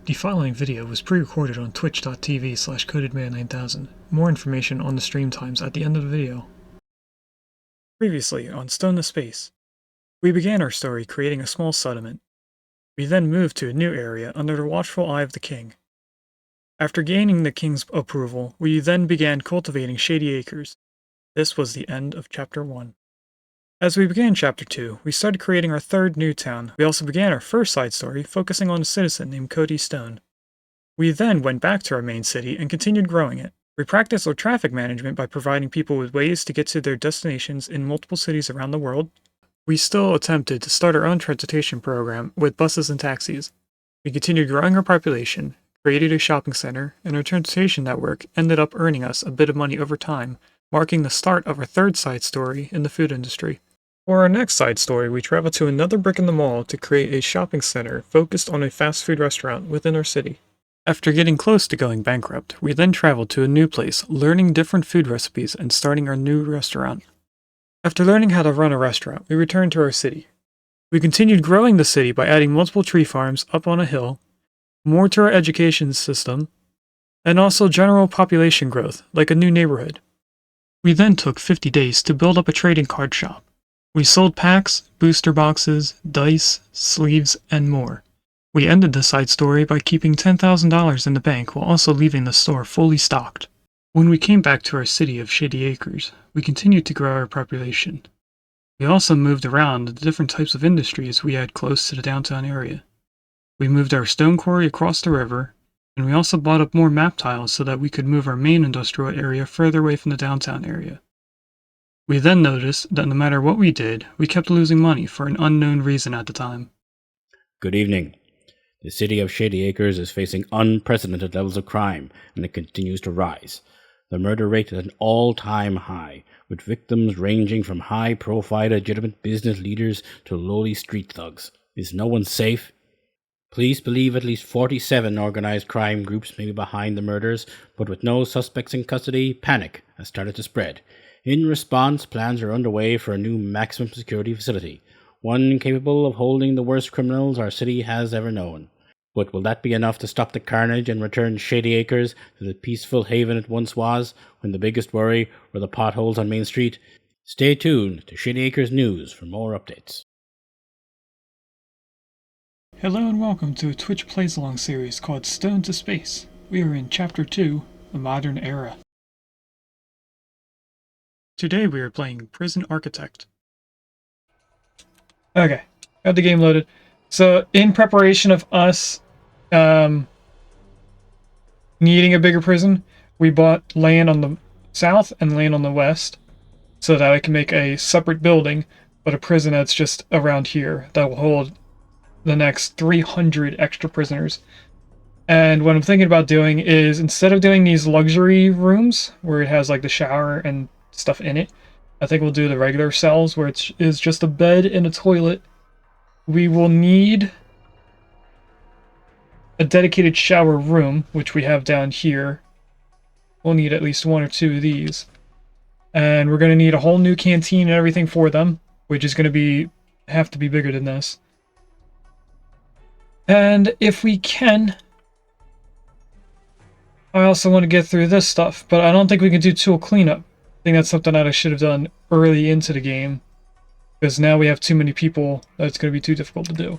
The following video was pre-recorded on twitch.tv/codedman9000. More information on the stream times at the end of the video. Previously on Stone to Space, we began our story creating a small settlement. We then moved to a new area under the watchful eye of the king. After gaining the king's approval, we then began cultivating Shady Acres. This was the end of Chapter 1. As we began Chapter 2, we started creating our third new town. We also began our first side story, focusing on a citizen named Cody Stone. We then went back to our main city and continued growing it. We practiced our traffic management by providing people with ways to get to their destinations in multiple cities around the world. We still attempted to start our own transportation program with buses and taxis. We continued growing our population, created a shopping center, and our transportation network ended up earning us a bit of money over time, marking the start of our third side story in the food industry. For our next side story, we traveled to another brick in the mall to create a shopping center focused on a fast food restaurant within our city. After getting close to going bankrupt, we then traveled to a new place, learning different food recipes and starting our new restaurant. After learning how to run a restaurant, we returned to our city. We continued growing the city by adding multiple tree farms up on a hill, more to our education system, and also general population growth, like a new neighborhood. We then took 50 days to build up a trading card shop. We sold packs, booster boxes, dice, sleeves, and more. We ended the side story by keeping $10,000 in the bank while also leaving the store fully stocked. When we came back to our city of Shady Acres, we continued to grow our population. We also moved around the different types of industries we had close to the downtown area. We moved our stone quarry across the river, and we also bought up more map tiles so that we could move our main industrial area further away from the downtown area. We then noticed that no matter what we did, we kept losing money for an unknown reason at the time. Good evening. The city of Shady Acres is facing unprecedented levels of crime, and it continues to rise. The murder rate is at an all-time high, with victims ranging from high-profile legitimate business leaders to lowly street thugs. Is no one safe? Police believe at least 47 organized crime groups may be behind the murders, but with no suspects in custody, panic has started to spread. In response, plans are underway for a new maximum security facility, one capable of holding the worst criminals our city has ever known. But will that be enough to stop the carnage and return Shady Acres to the peaceful haven it once was, when the biggest worry were the potholes on Main Street? Stay tuned to Shady Acres News for more updates. Hello and welcome to a Twitch Plays Along series called Stone to Space. We are in Chapter 2, The Modern Era. Today we are playing Prison Architect. Okay, got the game loaded. So, in preparation of us needing a bigger prison, we bought land on the south and land on the west so that I can make a separate building, but a prison that's just around here that will hold the next 300 extra prisoners. And what I'm thinking about doing is, instead of doing these luxury rooms where it has like the shower and stuff in it, I think we'll do the regular cells where it is just a bed and a toilet. We will need a dedicated shower room, which we have down here. We'll need at least one or two of these. And we're going to need a whole new canteen and everything for them, which is going to have to be bigger than this. And if we can, I also want to get through this stuff, but I don't think we can do tool cleanup. I think that's something that I should have done early into the game, because now we have too many people that it's going to be too difficult to do.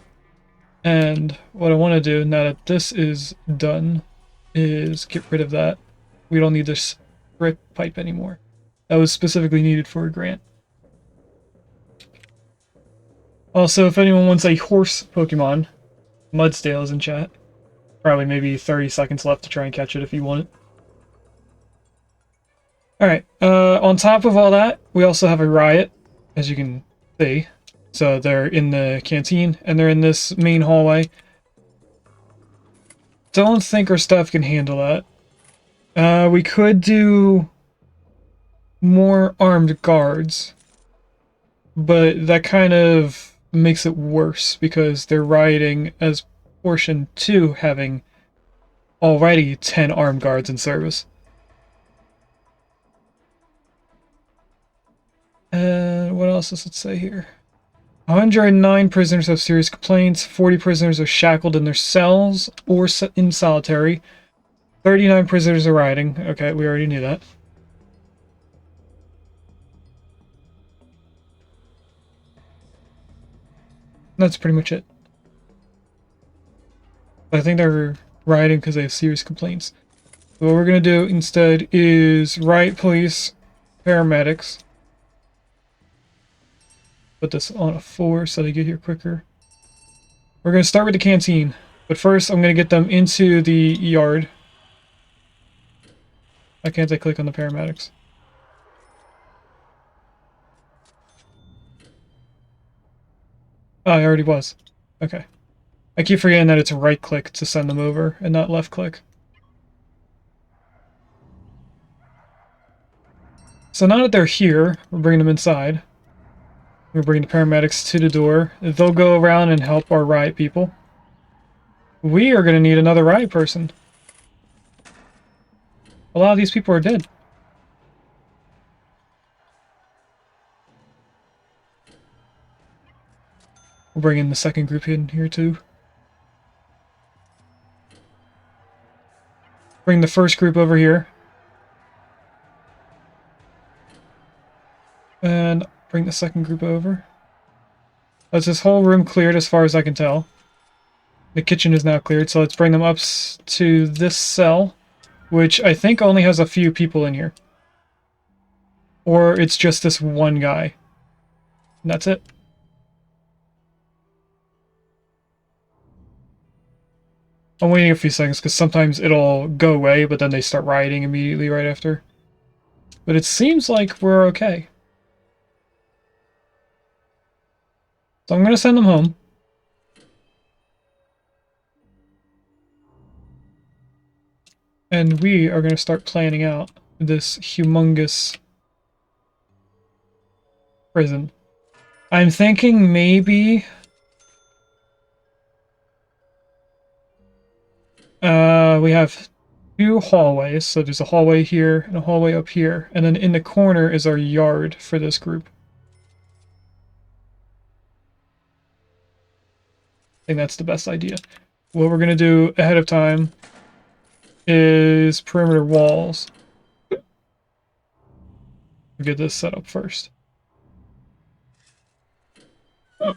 And what I want to do, now that this is done, is get rid of that. We don't need this brick pipe anymore. That was specifically needed for a grant. Also, if anyone wants a horse Pokemon, Mudsdale is in chat. Probably maybe 30 seconds left to try and catch it if you want it. Alright, on top of all that, we also have a riot, as you can see. So they're in the canteen, and they're in this main hallway. Don't think our staff can handle that. We could do more armed guards, but that kind of makes it worse, because they're rioting as portion 2 having already 10 armed guards in service. And what else does it say here? 109 prisoners have serious complaints. 40 prisoners are shackled in their cells or in solitary. 39 prisoners are rioting. Okay, we already knew that. That's pretty much it. I think they're rioting because they have serious complaints. So what we're going to do instead is riot police, paramedics. Put this on a 4 so they get here quicker. We're going to start with the canteen. But first, I'm going to get them into the yard. Why can't I click on the paramedics? Oh, I already was. Okay. I keep forgetting that it's right click to send them over and not left click. So now that they're here, we're bringing them inside. We're bringing the paramedics to the door. They'll go around and help our riot people. We are going to need another riot person. A lot of these people are dead. We'll bring in the second group in here too. Bring the first group over here. And bring the second group over. That's this whole room cleared as far as I can tell. The kitchen is now cleared, so let's bring them up to this cell, which I think only has a few people in here. Or it's just this one guy. And that's it. I'm waiting a few seconds because sometimes it'll go away, but then they start rioting immediately right after. But it seems like we're okay. So I'm going to send them home. And we are going to start planning out this humongous prison. I'm thinking maybe... we have 2 hallways, so there's a hallway here and a hallway up here, and then in the corner is our yard for this group. I think that's the best idea. What we're going to do ahead of time is perimeter walls. We'll get this set up first. Oh.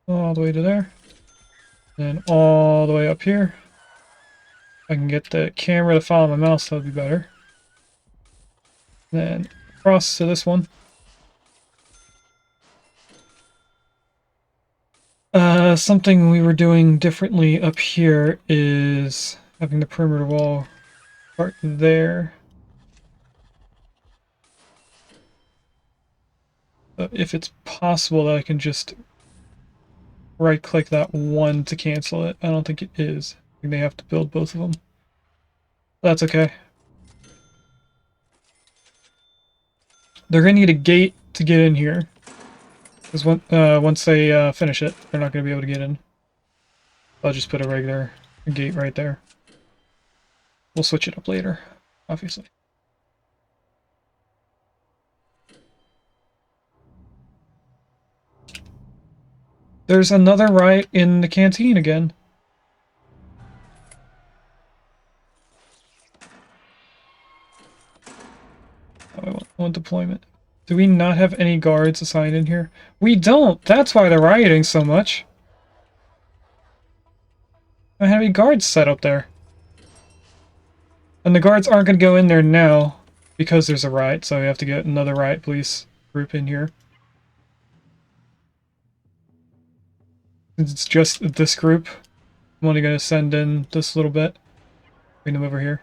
All the way to there. Then all the way up here. If I can get the camera to follow my mouse, that would be better. Then across to this one. Something we were doing differently up here is having the perimeter wall part there. If it's possible that I can just right-click that one to cancel it. I don't think it is. I think they have to build both of them. That's okay. They're going to need a gate to get in here. Because once they finish it, they're not going to be able to get in. I'll just put a regular gate right there. We'll switch it up later, obviously. There's another riot in the canteen again. Oh, I want deployment. Do we not have any guards assigned in here? We don't! That's why they're rioting so much. I don't have any guards set up there. And the guards aren't going to go in there now because there's a riot, so we have to get another riot police group in here. Since it's just this group, I'm only going to send in this little bit. Bring them over here.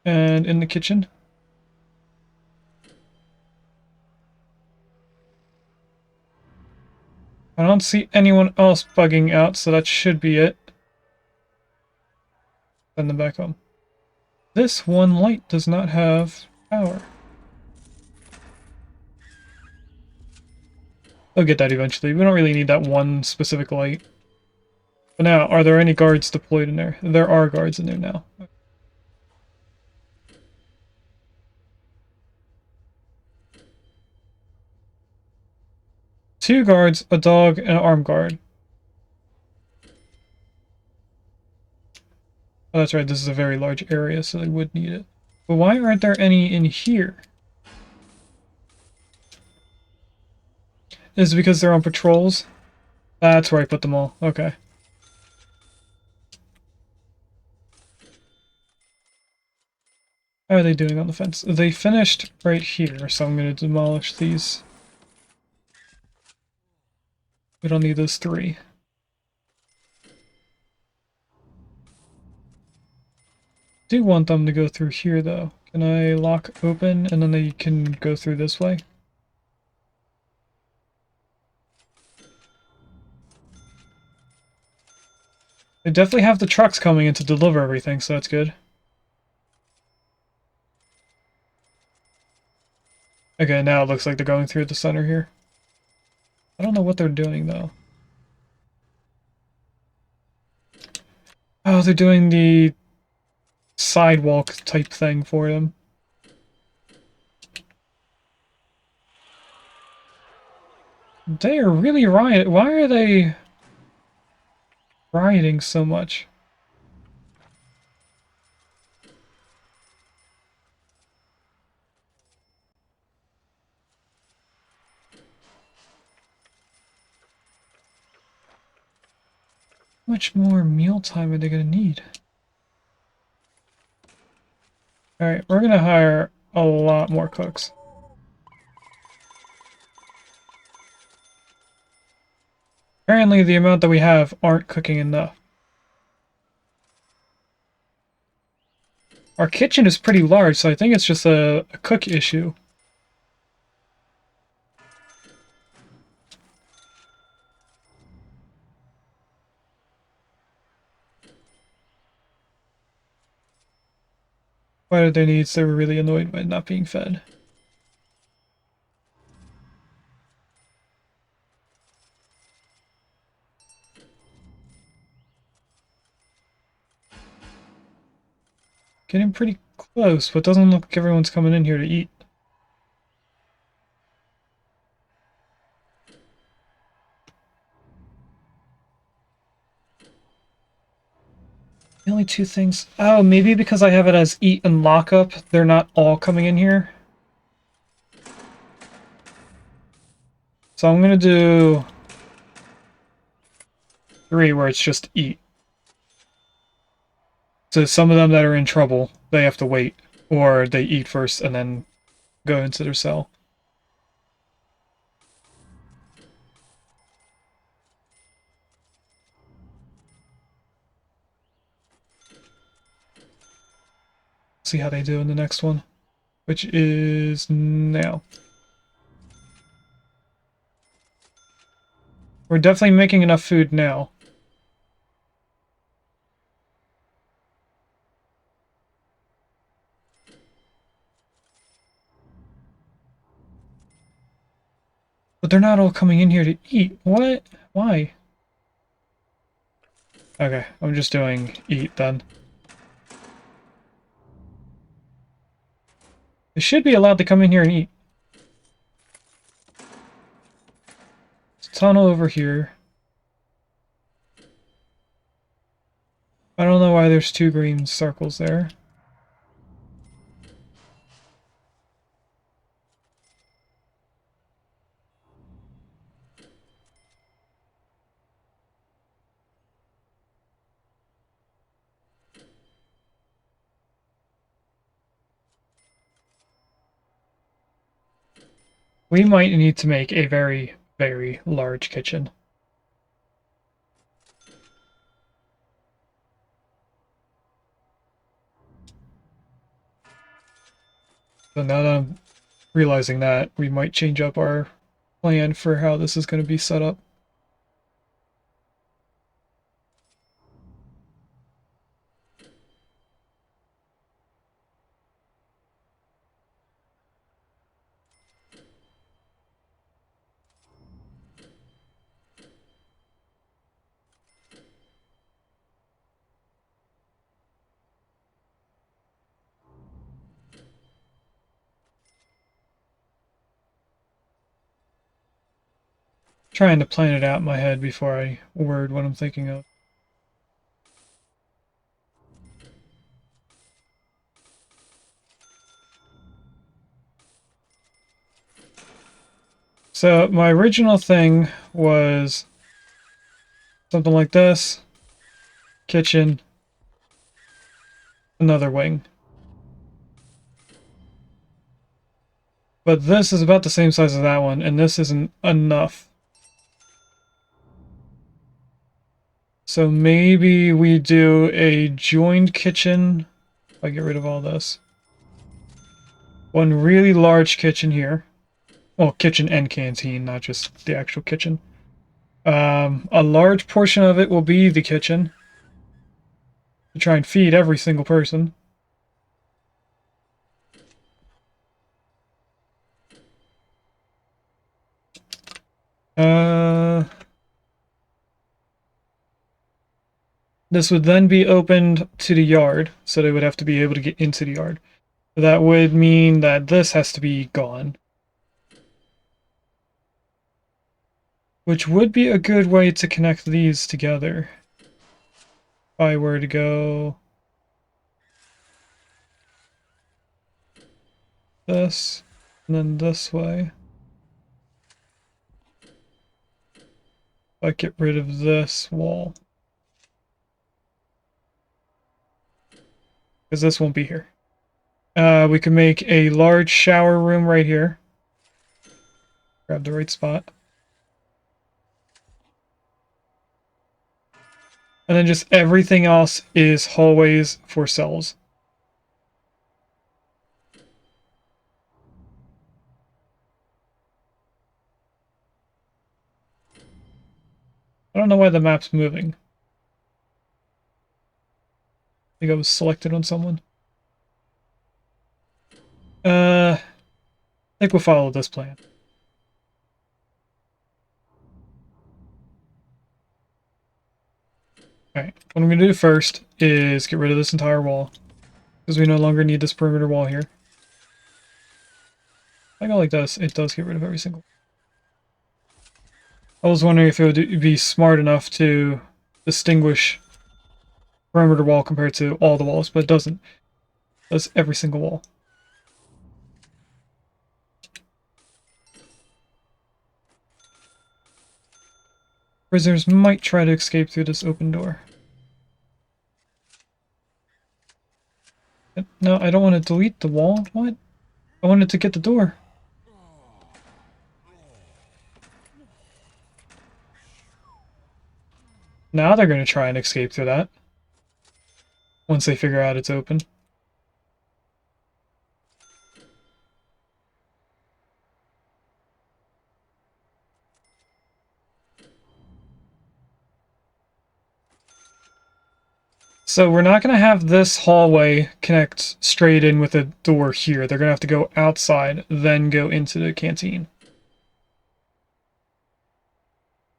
And in the kitchen. I don't see anyone else bugging out, so that should be it. Send them back home. This one light does not have power. I'll get that eventually. We don't really need that one specific light. But now, are there any guards deployed in there? There are guards in there now. 2 guards, a dog, and an armed guard. Oh, that's right, this is a very large area, so they would need it. But why aren't there any in here? Is it because they're on patrols? That's where I put them all. Okay. How are they doing on the fence? They finished right here, so I'm going to demolish these. We don't need those 3. Do want them to go through here, though. Can I lock open, and then they can go through this way? They definitely have the trucks coming in to deliver everything, so that's good. Okay, now it looks like they're going through the center here. I don't know what they're doing, though. Oh, they're doing the sidewalk type thing for them. They are really rioting. Why are they rioting so much? How much more mealtime are they going to need? Alright, we're going to hire a lot more cooks. Apparently the amount that we have aren't cooking enough. Our kitchen is pretty large, so I think it's just a cook issue. What are their needs? They were really annoyed by not being fed. Getting pretty close, but doesn't look like everyone's coming in here to eat. The only 2 things... Oh, maybe because I have it as eat and lock up, they're not all coming in here. So I'm gonna do 3 where it's just eat. So some of them that are in trouble, they have to wait. Or they eat first and then go into their cell. See how they do in the next one, which is now. We're definitely making enough food now. But they're not all coming in here to eat. What? Why? Okay, I'm just doing eat then. They should be allowed to come in here and eat. There's a tunnel over here. I don't know why there's 2 green circles there. We might need to make a very, very large kitchen. So now that I'm realizing that, we might change up our plan for how this is going to be set up. trying to plan it out in my head before I word what I'm thinking of. So my original thing was something like this. Kitchen. Another wing. But this is about the same size as that one, and this isn't enough. So maybe we do a joined kitchen. If I get rid of all this. One really large kitchen here. Well, kitchen and canteen, not just the actual kitchen. A large portion of it will be the kitchen. To try and feed every single person. This would then be opened to the yard, so they would have to be able to get into the yard. That would mean that this has to be gone. Which would be a good way to connect these together. If I were to go this, and then this way. If I get rid of this wall. Because this won't be here. We can make a large shower room right here. Grab the right spot. And then just everything else is hallways for cells. I don't know why the map's moving. I think I was selected on someone. I think we'll follow this plan. Alright, what I'm going to do first is get rid of this entire wall. Because we no longer need this perimeter wall here. If I go like this, it does get rid of every single. I was wondering if it would be smart enough to distinguish perimeter wall compared to all the walls, but it doesn't. It does every single wall. Prisoners might try to escape through this open door. No, I don't want to delete the wall. What? I wanted to get the door. Now they're going to try and escape through that. Once they figure out it's open. So we're not going to have this hallway connect straight in with a door here. They're going to have to go outside, then go into the canteen.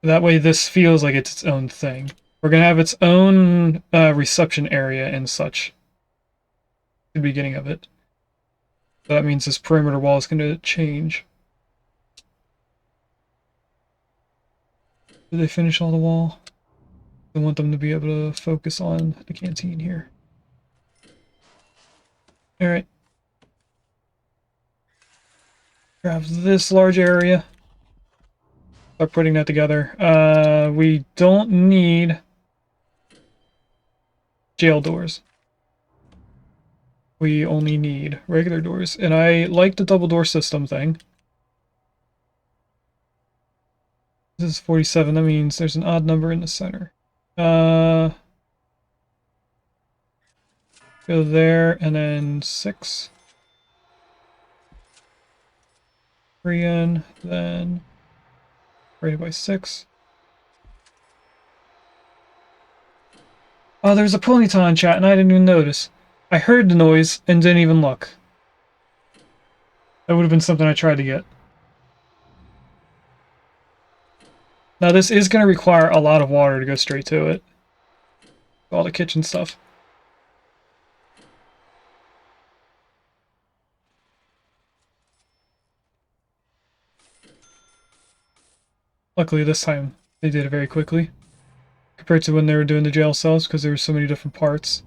That way this feels like it's its own thing. We're going to have its own reception area and such. The beginning of it. So that means this perimeter wall is going to change. Did they finish all the wall? I want them to be able to focus on the canteen here. Alright. Grab this large area. Start putting that together. We don't need jail doors. We only need regular doors. And I like the double door system thing. This is 47. That means there's an odd number in the center. Go there, and then 6. 3 in, then rated by 6. Oh, there's a ponyta in chat, and I didn't even notice. I heard the noise and didn't even look. That would have been something I tried to get. Now this is going to require a lot of water to go straight to it. All the kitchen stuff. Luckily this time they did it very quickly compared to when they were doing the jail cells because there were so many different parts.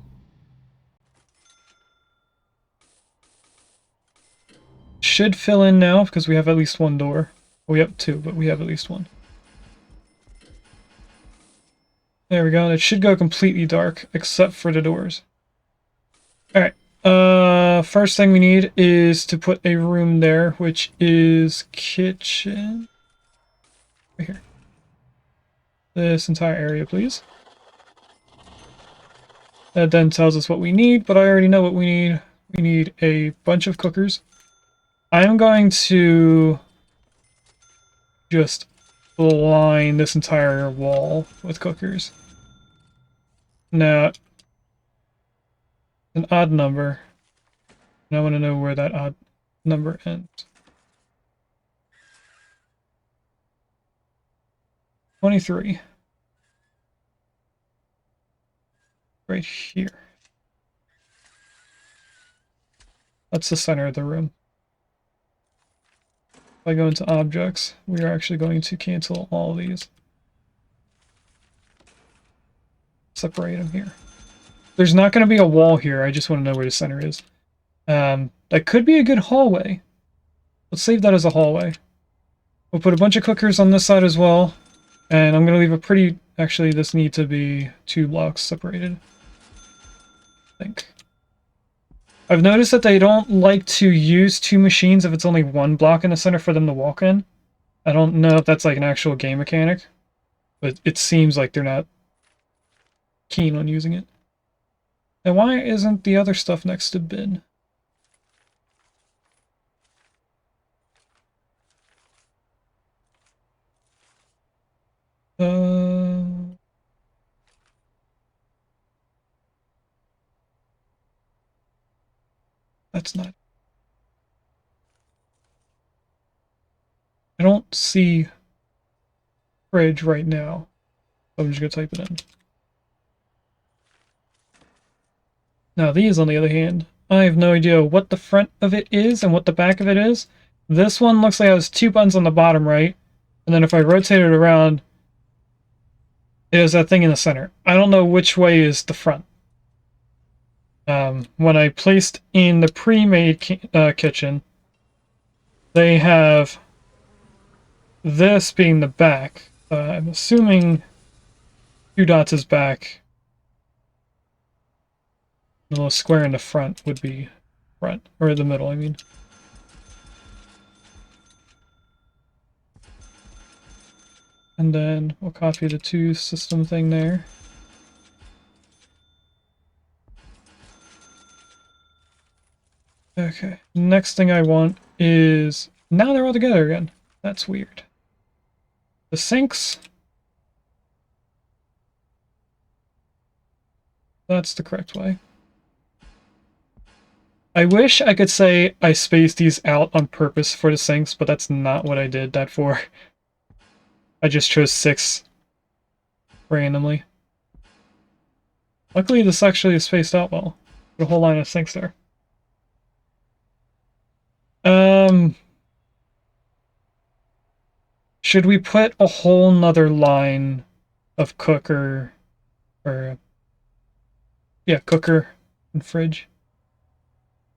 Should fill in now because we have at least one door. Well, we have two, but we have at least one. There we go, and it should go completely dark except for the doors. Alright, first thing we need is to put a room there, which is kitchen. Right here. This entire area, please. That then tells us what we need, but I already know what we need. We need a bunch of cookers. I'm going to just line this entire wall with cookers. Now, an odd number. And I want to know where that odd number ends. 23. Right here. That's the center of the room. If I go into objects, we are actually going to cancel all these. Separate them here. There's not going to be a wall here, I just want to know where the center is. That could be a good hallway. Let's save that as a hallway. We'll put a bunch of cookers on this side as well. And I'm going to leave a pretty... Actually, this needs to be 2 blocks separated. I think. I've noticed that they don't like to use 2 machines if it's only 1 block in the center for them to walk in. I don't know if that's like an actual game mechanic. But it seems like they're not keen on using it. And why isn't the other stuff next to bin? That's not... I don't see fridge right now. I'm just gonna type it in. Now these, on the other hand, I have no idea what the front of it is and what the back of it is. This one looks like it has 2 buttons on the bottom right, and then if I rotate it around, it has that thing in the center. I don't know which way is the front. When I placed in the pre-made kitchen, they have this being the back. I'm assuming 2 dots is back. The little square in the front would be front, or the middle, I mean. And then we'll copy the 2 system thing there. Okay, next thing I want is... Now they're all together again. That's weird. The sinks... That's the correct way. I wish I could say I spaced these out on purpose for the sinks, but that's not what I did that for. I just chose 6 randomly. Luckily this actually is spaced out well. Put a whole line of sinks there. Should we put a whole nother line of cooker, or, yeah, cooker and fridge?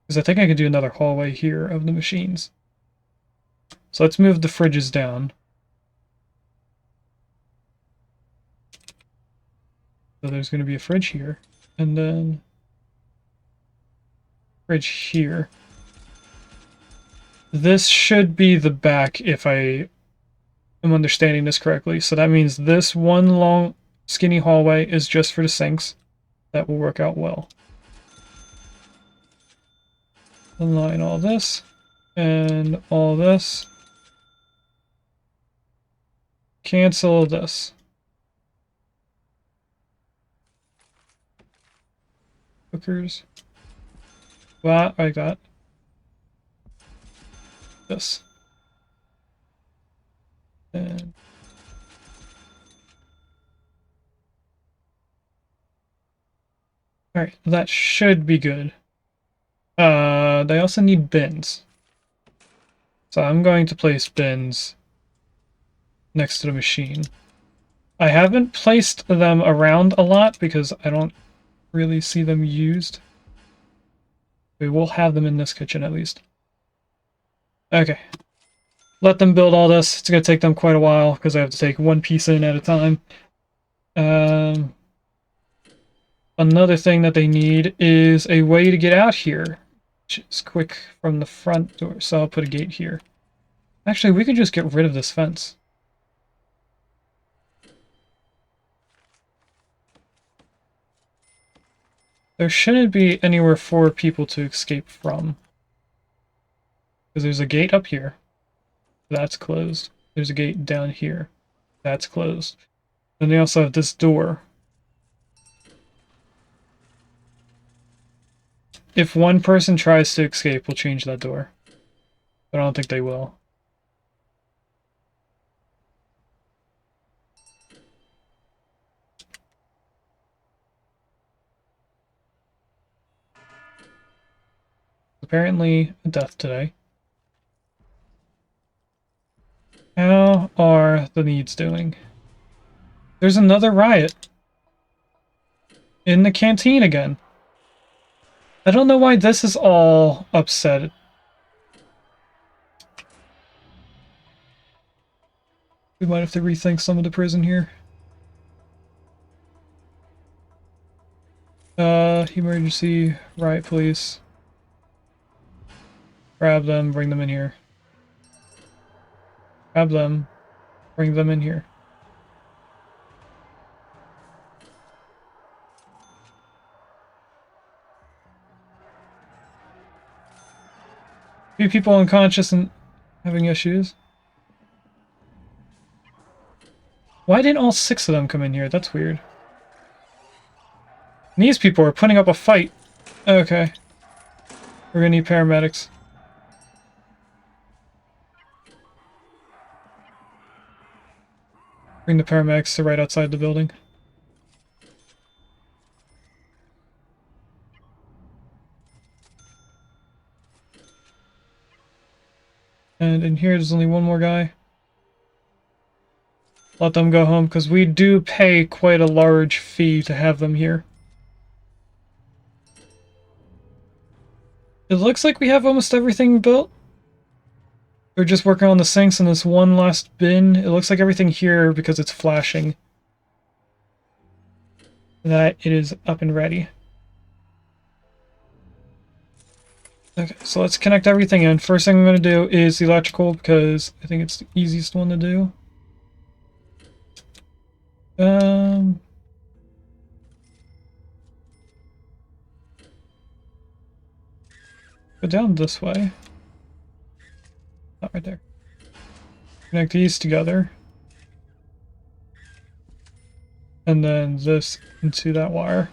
Because I think I could do another hallway here of the machines. So let's move the fridges down. So there's going to be a fridge here, and then fridge here. This should be the back if I am understanding this correctly. So that means this one long skinny hallway is just for the sinks. That will work out well. Align all this and all this. Cancel this. Cookers. Well, I got this. And alright, that should be good. They also need bins. So I'm going to place bins next to the machine. I haven't placed them around a lot because I don't really see them used. We will have them in this kitchen at least. Okay. Let them build all this. It's going to take them quite a while because I have to take one piece in at a time. Another thing that they need is a way to get out here, which is quick from the front door. So I'll put a gate here. Actually, we could just get rid of this fence. There shouldn't be anywhere for people to escape from. Because there's a gate up here. That's closed. There's a gate down here. That's closed. Then they also have this door. If one person tries to escape, we'll change that door. But I don't think they will. Apparently a death today. How are the needs doing? There's another riot. In the canteen again. I don't know why this is all upset. We might have to rethink some of the prison here. Emergency riot police. Grab them, bring them in here. Grab them, bring them in here. Few people unconscious and having issues. Why didn't all 6 of them come in here? That's weird. And these people are putting up a fight. Okay. We're gonna need paramedics. Bring the paramedics to right outside the building. And in here, there's only one more guy. Let them go home, because we do pay quite a large fee to have them here. It looks like we have almost everything built. We're just working on the sinks and this one last bin. It looks like everything here, because it's flashing, that it is up and ready. Okay, so let's connect everything in. First thing I'm going to do is the electrical, because I think it's the easiest one to do. Go down this way. Not right there. Connect these together. And then this into that wire.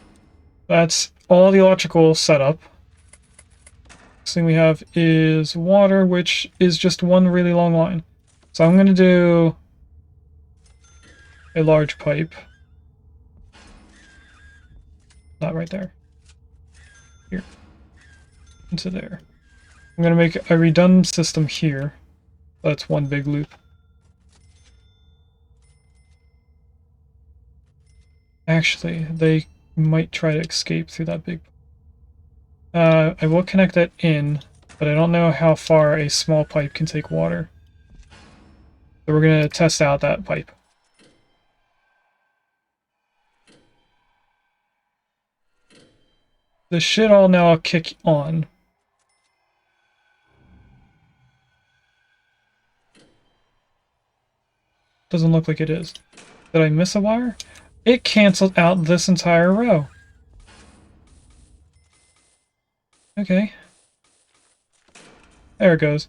That's all the electrical setup. Next thing we have is water, which is just one really long line. So I'm going to do a large pipe. Not right there. Here. Into there. I'm going to make a redundant system here. That's one big loop. Actually, they might try to escape through that big... I will connect that in, but I don't know how far a small pipe can take water. So we're going to test out that pipe. This should all now kick on. Doesn't look like it is. Did I miss a wire? It canceled out this entire row. Okay. There it goes.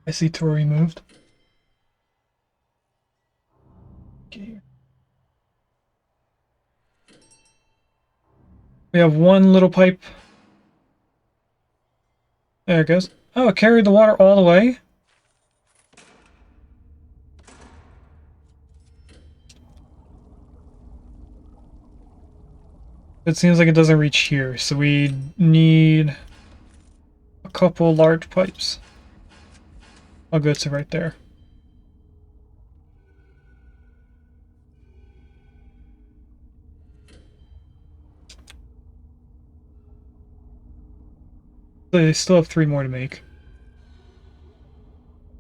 I see Tori moved. Okay. We have one little pipe. There it goes. Oh, it carried the water all the way? It seems like it doesn't reach here, so we need a couple large pipes. I'll go to right there. So they still have 3 more to make.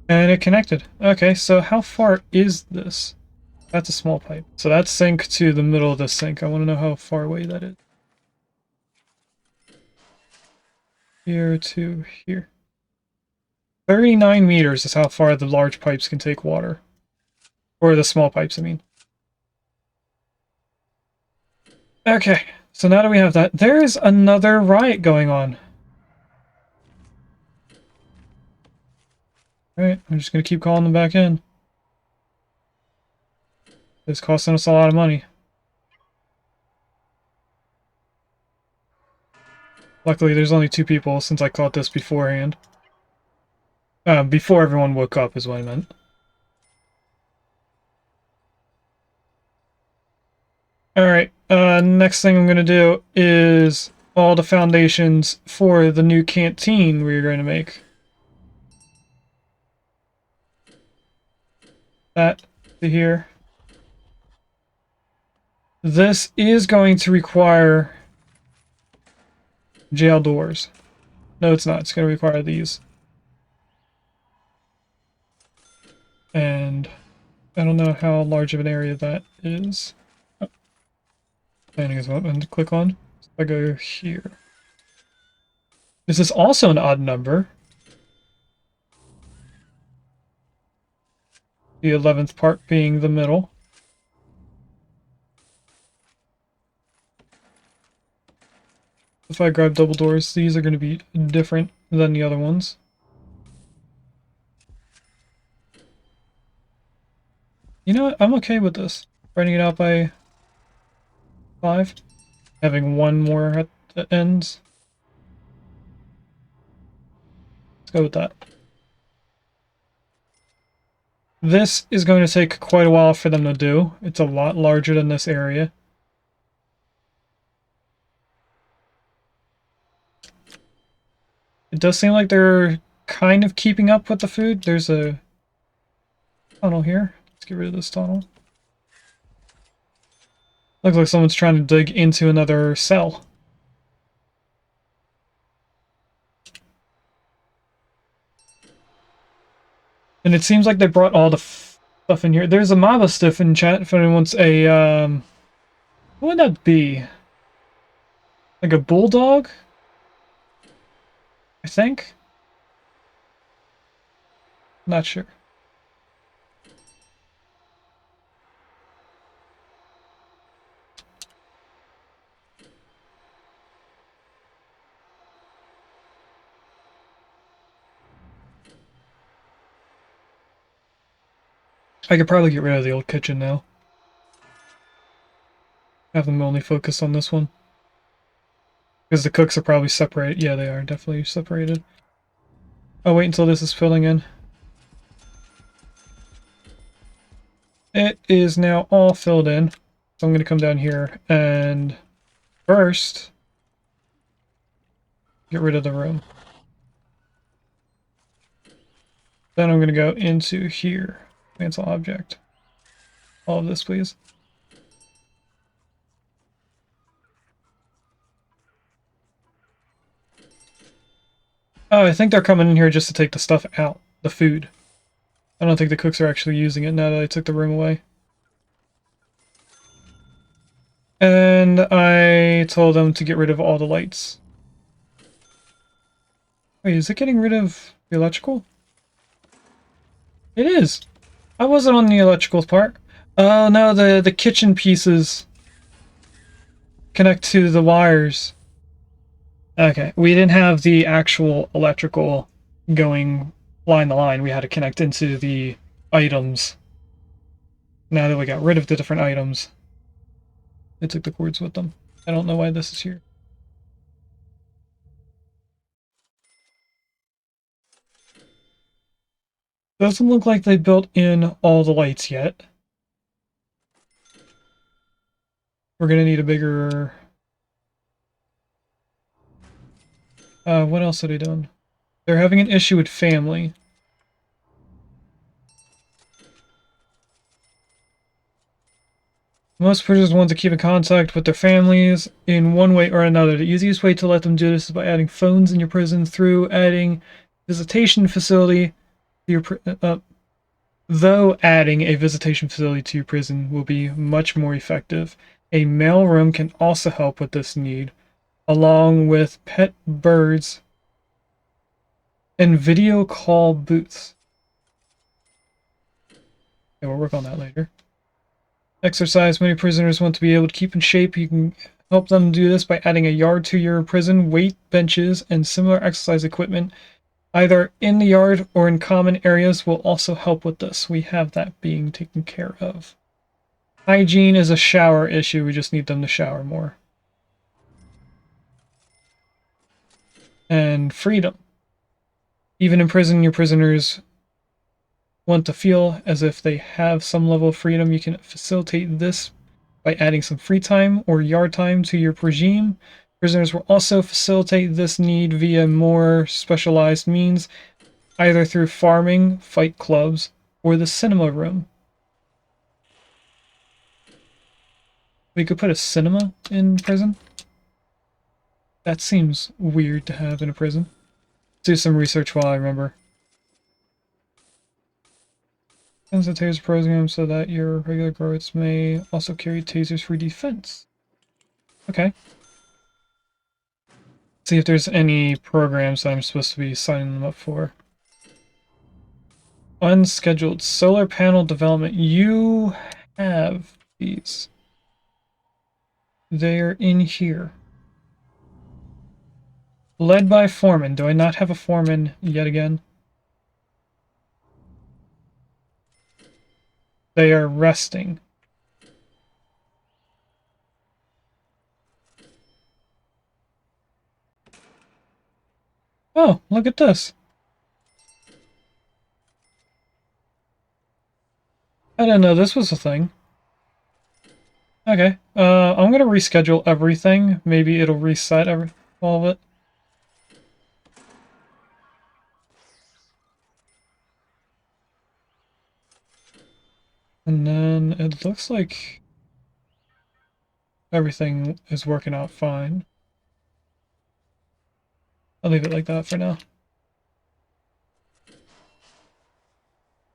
And it connected. Okay, so how far is this? That's a small pipe. So that's sink to the middle of the sink. I want to know how far away that is. Here to here. 39 meters is how far the large pipes can take water. Or the small pipes, I mean. Okay, so now that we have that, there is another riot going on. Alright, I'm just gonna keep calling them back in. It's costing us a lot of money. Luckily, there's only 2 people since I caught this beforehand. Before everyone woke up is what I meant. Alright, next thing I'm gonna do is all the foundations for the new canteen we're going to make. That to here. This is going to require jail doors. No, it's not. It's going to require these. And I don't know how large of an area that is. Oh. Planning is what I'm going to click on. So if I go here. This is also an odd number. The 11th part being the middle. If I grab double doors, these are going to be different than the other ones. You know what? I'm okay with this. Writing it out by 5. Having one more at the ends. Let's go with that. This is going to take quite a while for them to do. It's a lot larger than this area. It does seem like they're kind of keeping up with the food. There's a tunnel here. Let's get rid of this tunnel. Looks like someone's trying to dig into another cell. And it seems like they brought all the stuff in here. There's a Mava stiff in chat if anyone wants a, what would that be? Like a bulldog? I think? Not sure. I could probably get rid of the old kitchen now. Have them only focus on this one. Because the cooks are probably separated. Yeah, they are definitely separated. I'll wait until this is filling in. It is now all filled in. So I'm going to come down here and first get rid of the room. Then I'm going to go into here. Cancel object. All of this, please. Oh, I think they're coming in here just to take the stuff out. The food. I don't think the cooks are actually using it now that I took the room away. And I told them to get rid of all the lights. Wait, is it getting rid of the electrical? It is! I wasn't on the electrical part. Oh no, the kitchen pieces connect to the wires. Okay, we didn't have the actual electrical going line to line. We had to connect into the items. Now that we got rid of the different items, they took the cords with them. I don't know why this is here. Doesn't look like they built in all the lights yet. We're gonna need a bigger What else are they doing? They're having an issue with family. Most prisoners want to keep in contact with their families in one way or another. The easiest way to let them do this is by adding phones in your prison through adding visitation facility to your though adding a visitation facility to your prison will be much more effective. A mail room can also help with this need, along with pet birds and video call booths. Okay, we'll work on that later. Exercise. Many prisoners want to be able to keep in shape. You can help them do this by adding a yard to your prison, weight benches, and similar exercise equipment, either in the yard or in common areas, will also help with this. We have that being taken care of. Hygiene is a shower issue. We just need them to shower more. And freedom. Even in prison, your prisoners want to feel as if they have some level of freedom. You can facilitate this by adding some free time or yard time to your regime. Prisoners will also facilitate this need via more specialized means, either through farming, fight clubs, or the cinema room. We could put a cinema in prison. That seems weird to have in a prison. Do some research while I remember. Use the taser program so that your regular guards may also carry tasers for defense. Okay. See if there's any programs that I'm supposed to be signing them up for. Unscheduled solar panel development. You have these. They're in here. Led by foreman. Do I not have a foreman yet again? They are resting. Oh, look at this. I didn't know this was a thing. Okay, I'm gonna reschedule everything. Maybe it'll reset all of it. And then it looks like everything is working out fine. I'll leave it like that for now.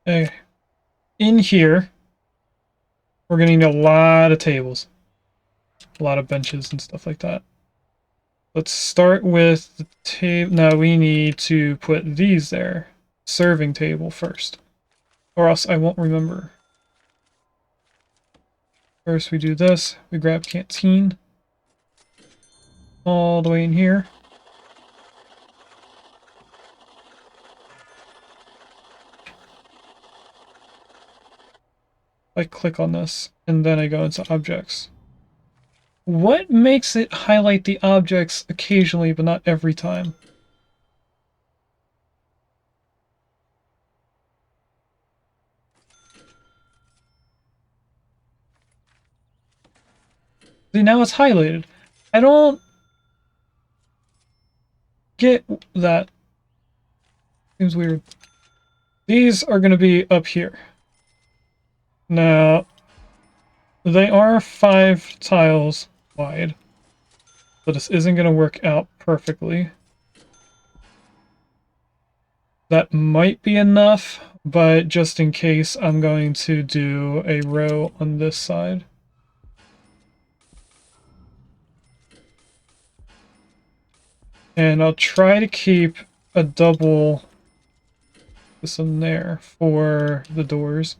Okay. In here, we're gonna need a lot of tables. A lot of benches and stuff like that. Let's start with the table. No, we need to put these there. Serving table first. Or else I won't remember. First we do this. We grab canteen. All the way in here. I click on this, and then I go into objects. What makes it highlight the objects occasionally, but not every time? See, now it's highlighted. I don't get that. Seems weird. These are going to be up here. Now, they are 5 tiles wide, but this isn't going to work out perfectly. That might be enough, but just in case, I'm going to do a row on this side. And I'll try to keep a double system there for the doors.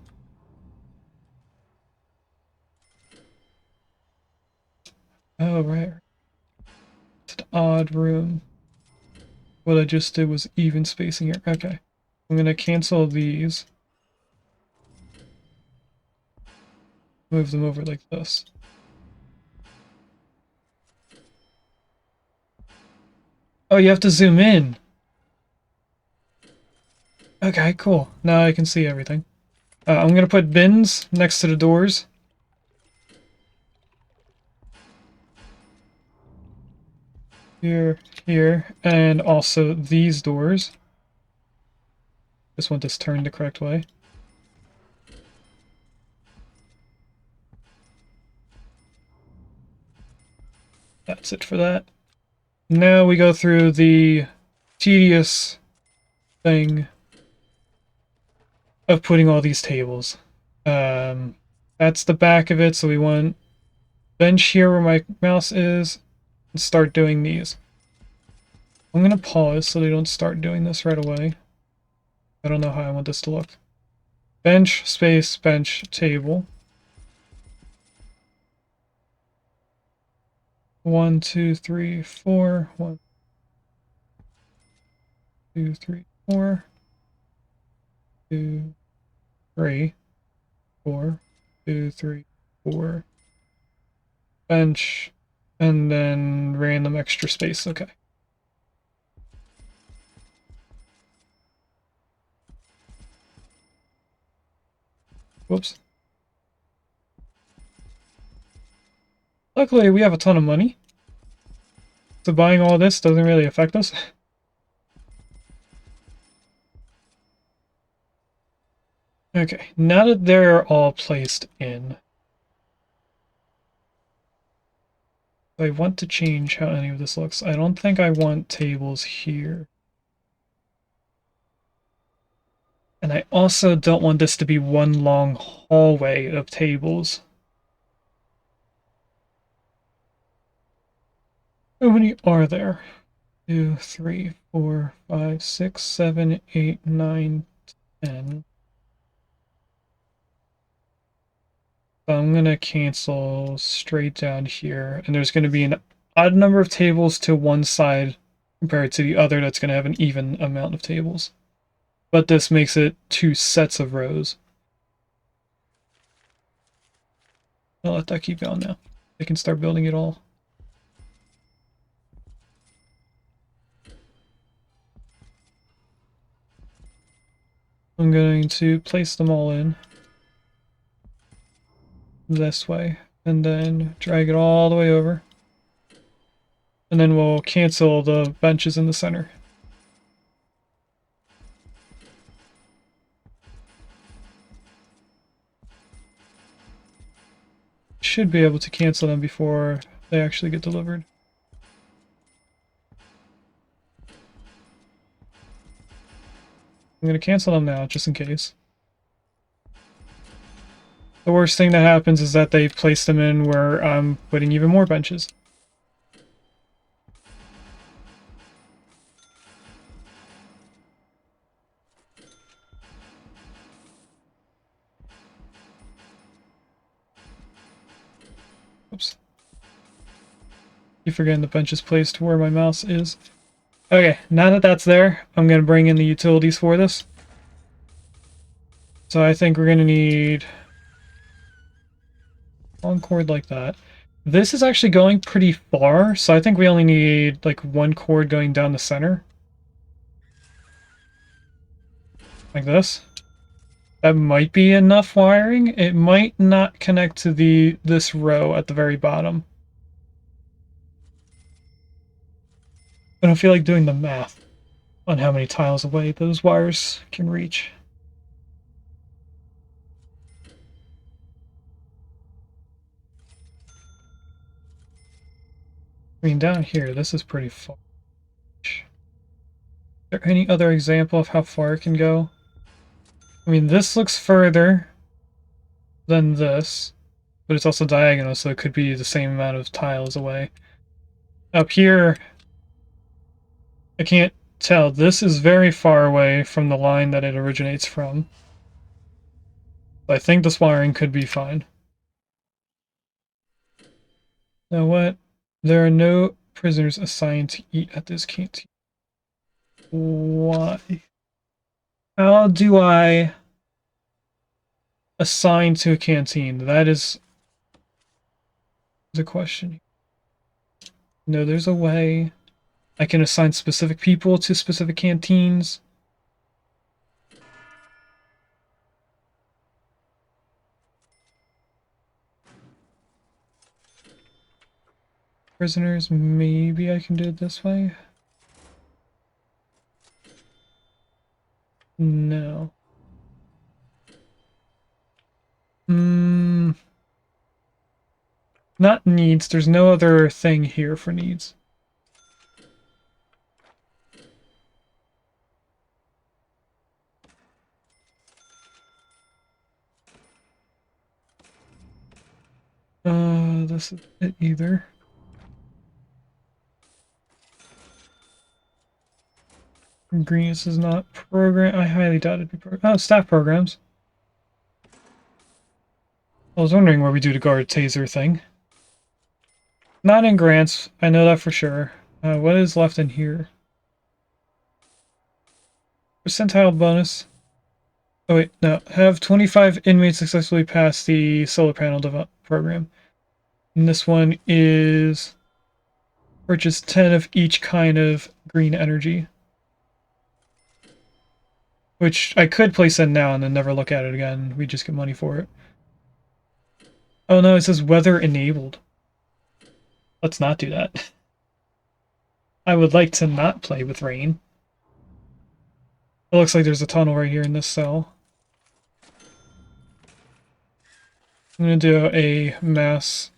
Oh, right. It's an odd room. What I just did was even spacing here. Okay. I'm going to cancel these. Move them over like this. Oh, you have to zoom in. Okay, cool. Now I can see everything. I'm going to put bins next to the doors. here, here, and also these doors. Just want this turned the correct way. That's it for that. Now we go through the tedious thing of putting all these tables. That's the back of it, so we want bench here where my mouse is, and start doing these. I'm gonna pause so they don't start doing this right away. I don't know how I want this to look. Bench, space, bench, table. 1, 2, 3, 4. 1, 2, 3, 4. 2, 3, 4. 2, 3, 4. Bench, and then random extra space. Okay. Whoops. Luckily, we have a ton of money, so buying all this doesn't really affect us. Okay, now that they're all placed in, I want to change how any of this looks. I don't think I want tables here. And I also don't want this to be one long hallway of tables. How many are there? 2, 3, 4, 5, 6, 7, 8, 9, 10. So I'm gonna cancel straight down here, and there's gonna be an odd number of tables to one side compared to the other that's gonna have an even amount of tables. But this makes it 2 sets of rows. I'll let that keep going now. They can start building it all. I'm going to place them all in this way, and then drag it all the way over. And then we'll cancel the benches in the center. Should be able to cancel them before they actually get delivered. I'm going to cancel them now, just in case. The worst thing that happens is that they place them in where I'm putting even more benches. Oops. Keep forgetting the bench is placed where my mouse is. Okay, now that that's there, I'm going to bring in the utilities for this. So I think we're going to need one cord like that. This is actually going pretty far, so I think we only need like one cord going down the center. Like this. That might be enough wiring. It might not connect to this row at the very bottom. I don't feel like doing the math on how many tiles away those wires can reach. I mean, down here, this is pretty far. Is there any other example of how far it can go? I mean, this looks further than this, but it's also diagonal, so it could be the same amount of tiles away. Up here, I can't tell. This is very far away from the line that it originates from. I think this wiring could be fine. Now what? There are no prisoners assigned to eat at this canteen. Why? How do I assign to a canteen? That is the question. No, there's a way. I can assign specific people to specific canteens. Prisoners, maybe I can do it this way? No. Not needs. There's no other thing here for needs. This is it either. Greenness is not program. I highly doubt it'd be program. Oh, staff programs. I was wondering what we do to guard taser thing. Not in grants. I know that for sure. What is left in here? Percentile bonus. Oh wait, no. Have 25 inmates successfully pass the solar panel program. And this one is purchase 10 of each kind of green energy. Which I could place in now and then never look at it again. We just get money for it. Oh no, it says weather enabled. Let's not do that. I would like to not play with rain. It looks like there's a tunnel right here in this cell. I'm gonna do a mass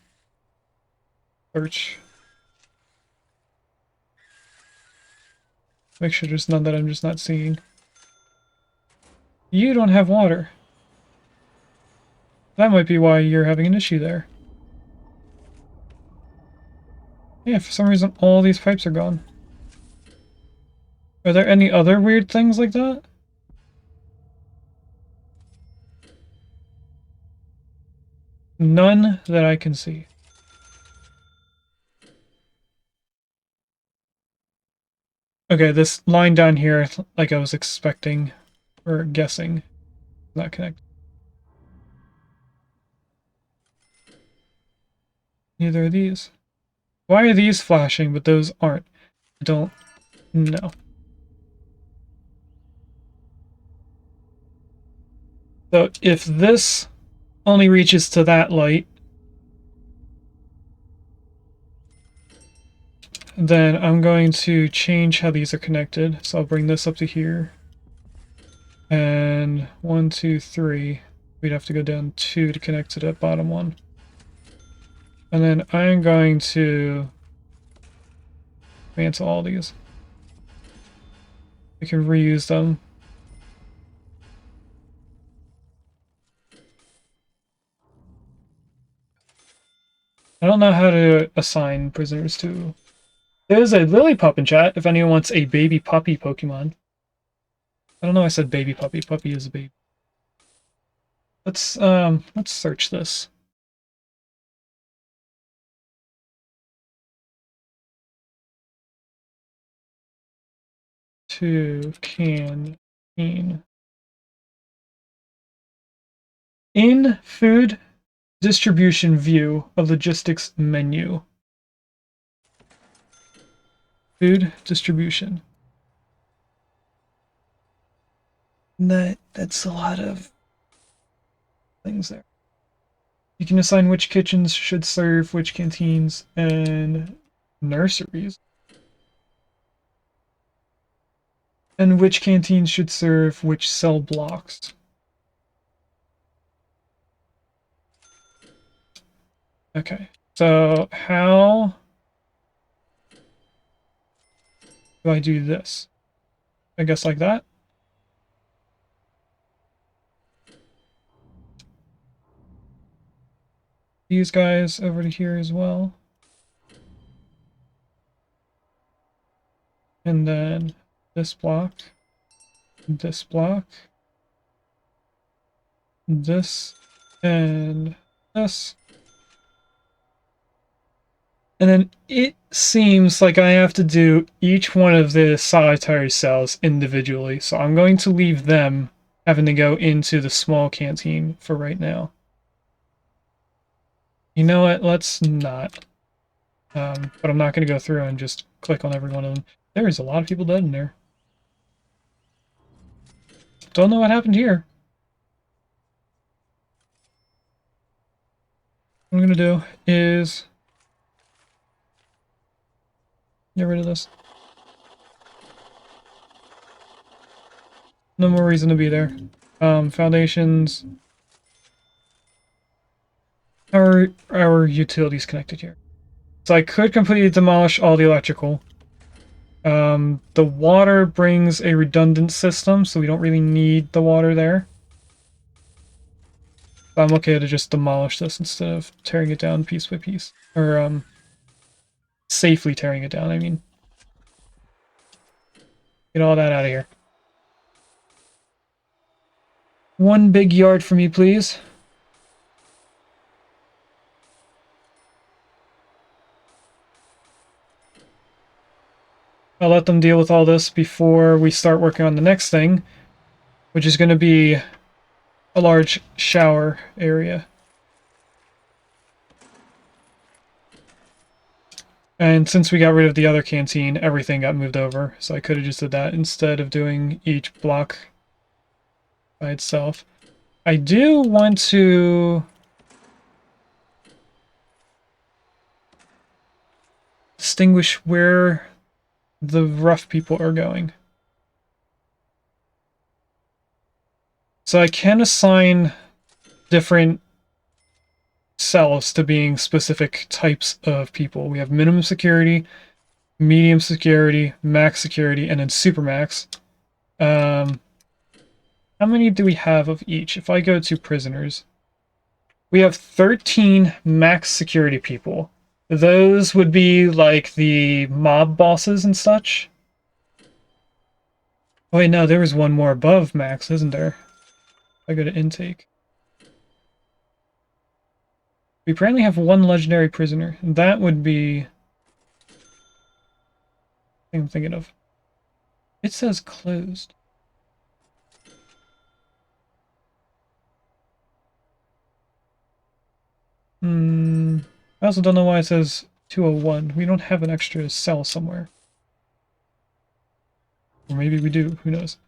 search. Make sure there's none that I'm just not seeing. You don't have water. That might be why you're having an issue there. Yeah, for some reason all these pipes are gone. Are there any other weird things like that? None that I can see. Okay, this line down here, like I was expecting, or guessing, not connected. Neither are these. Why are these flashing, but those aren't? I don't know. So if this only reaches to that light, then I'm going to change how these are connected. So I'll bring this up to here. And 1, 2, 3. We'd have to go down 2 to connect to that bottom one. And then I'm going to cancel all these. We can reuse them. I don't know how to assign prisoners to. There's a lily pup in chat if anyone wants a baby puppy Pokemon. I don't know why I said baby puppy. Puppy is a baby. Let's search this. To canteen. In food distribution view of logistics menu. Food distribution. That's a lot of things there. You can assign which kitchens should serve which canteens and nurseries. And which canteens should serve which cell blocks. Okay, so how do I do this? I guess like that. These guys over to here as well. And then this block, this, and this. And then it seems like I have to do each one of the solitary cells individually. So I'm going to leave them having to go into the small canteen for right now. You know what? Let's not. But I'm not going to go through and just click on every one of them. There is a lot of people dead in there. Don't know what happened here. What I'm going to do is Get rid of this. No more reason to be there. Foundations. Our utilities connected here. So I could completely demolish all the electrical. The water brings a redundant system, so we don't really need the water there. So I'm okay to just demolish this instead of tearing it down piece by piece. Or, safely tearing it down, I mean. Get all that out of here. One big yard for me, please. I'll let them deal with all this before we start working on the next thing, which is going to be a large shower area. And since we got rid of the other canteen, everything got moved over, so I could have just did that instead of doing each block by itself. I do want to distinguish where the rough people are going. So I can assign different cells to being specific types of people. We have minimum security, medium security, max security, and then super max. How many do we have of each? If I go to prisoners, we have 13 max security people. Those would be like the mob bosses and such. Oh wait, no, there was one more above max, isn't there? I go to intake. We apparently have one legendary prisoner. That would be... I'm thinking of. It says closed. I also don't know why it says 201. We don't have an extra cell somewhere. Or maybe we do, who knows.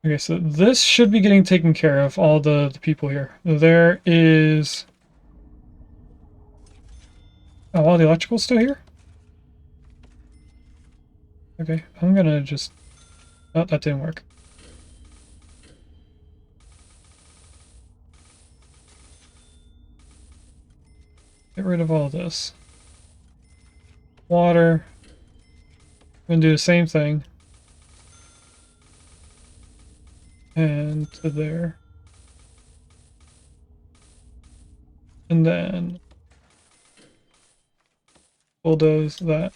Okay, so this should be getting taken care of, all the people here. There is... Oh, all the electrical's still here? Okay, I'm gonna just... Oh, that didn't work. Get rid of all this. Water. I'm gonna do the same thing. And to there. And then bulldoze that.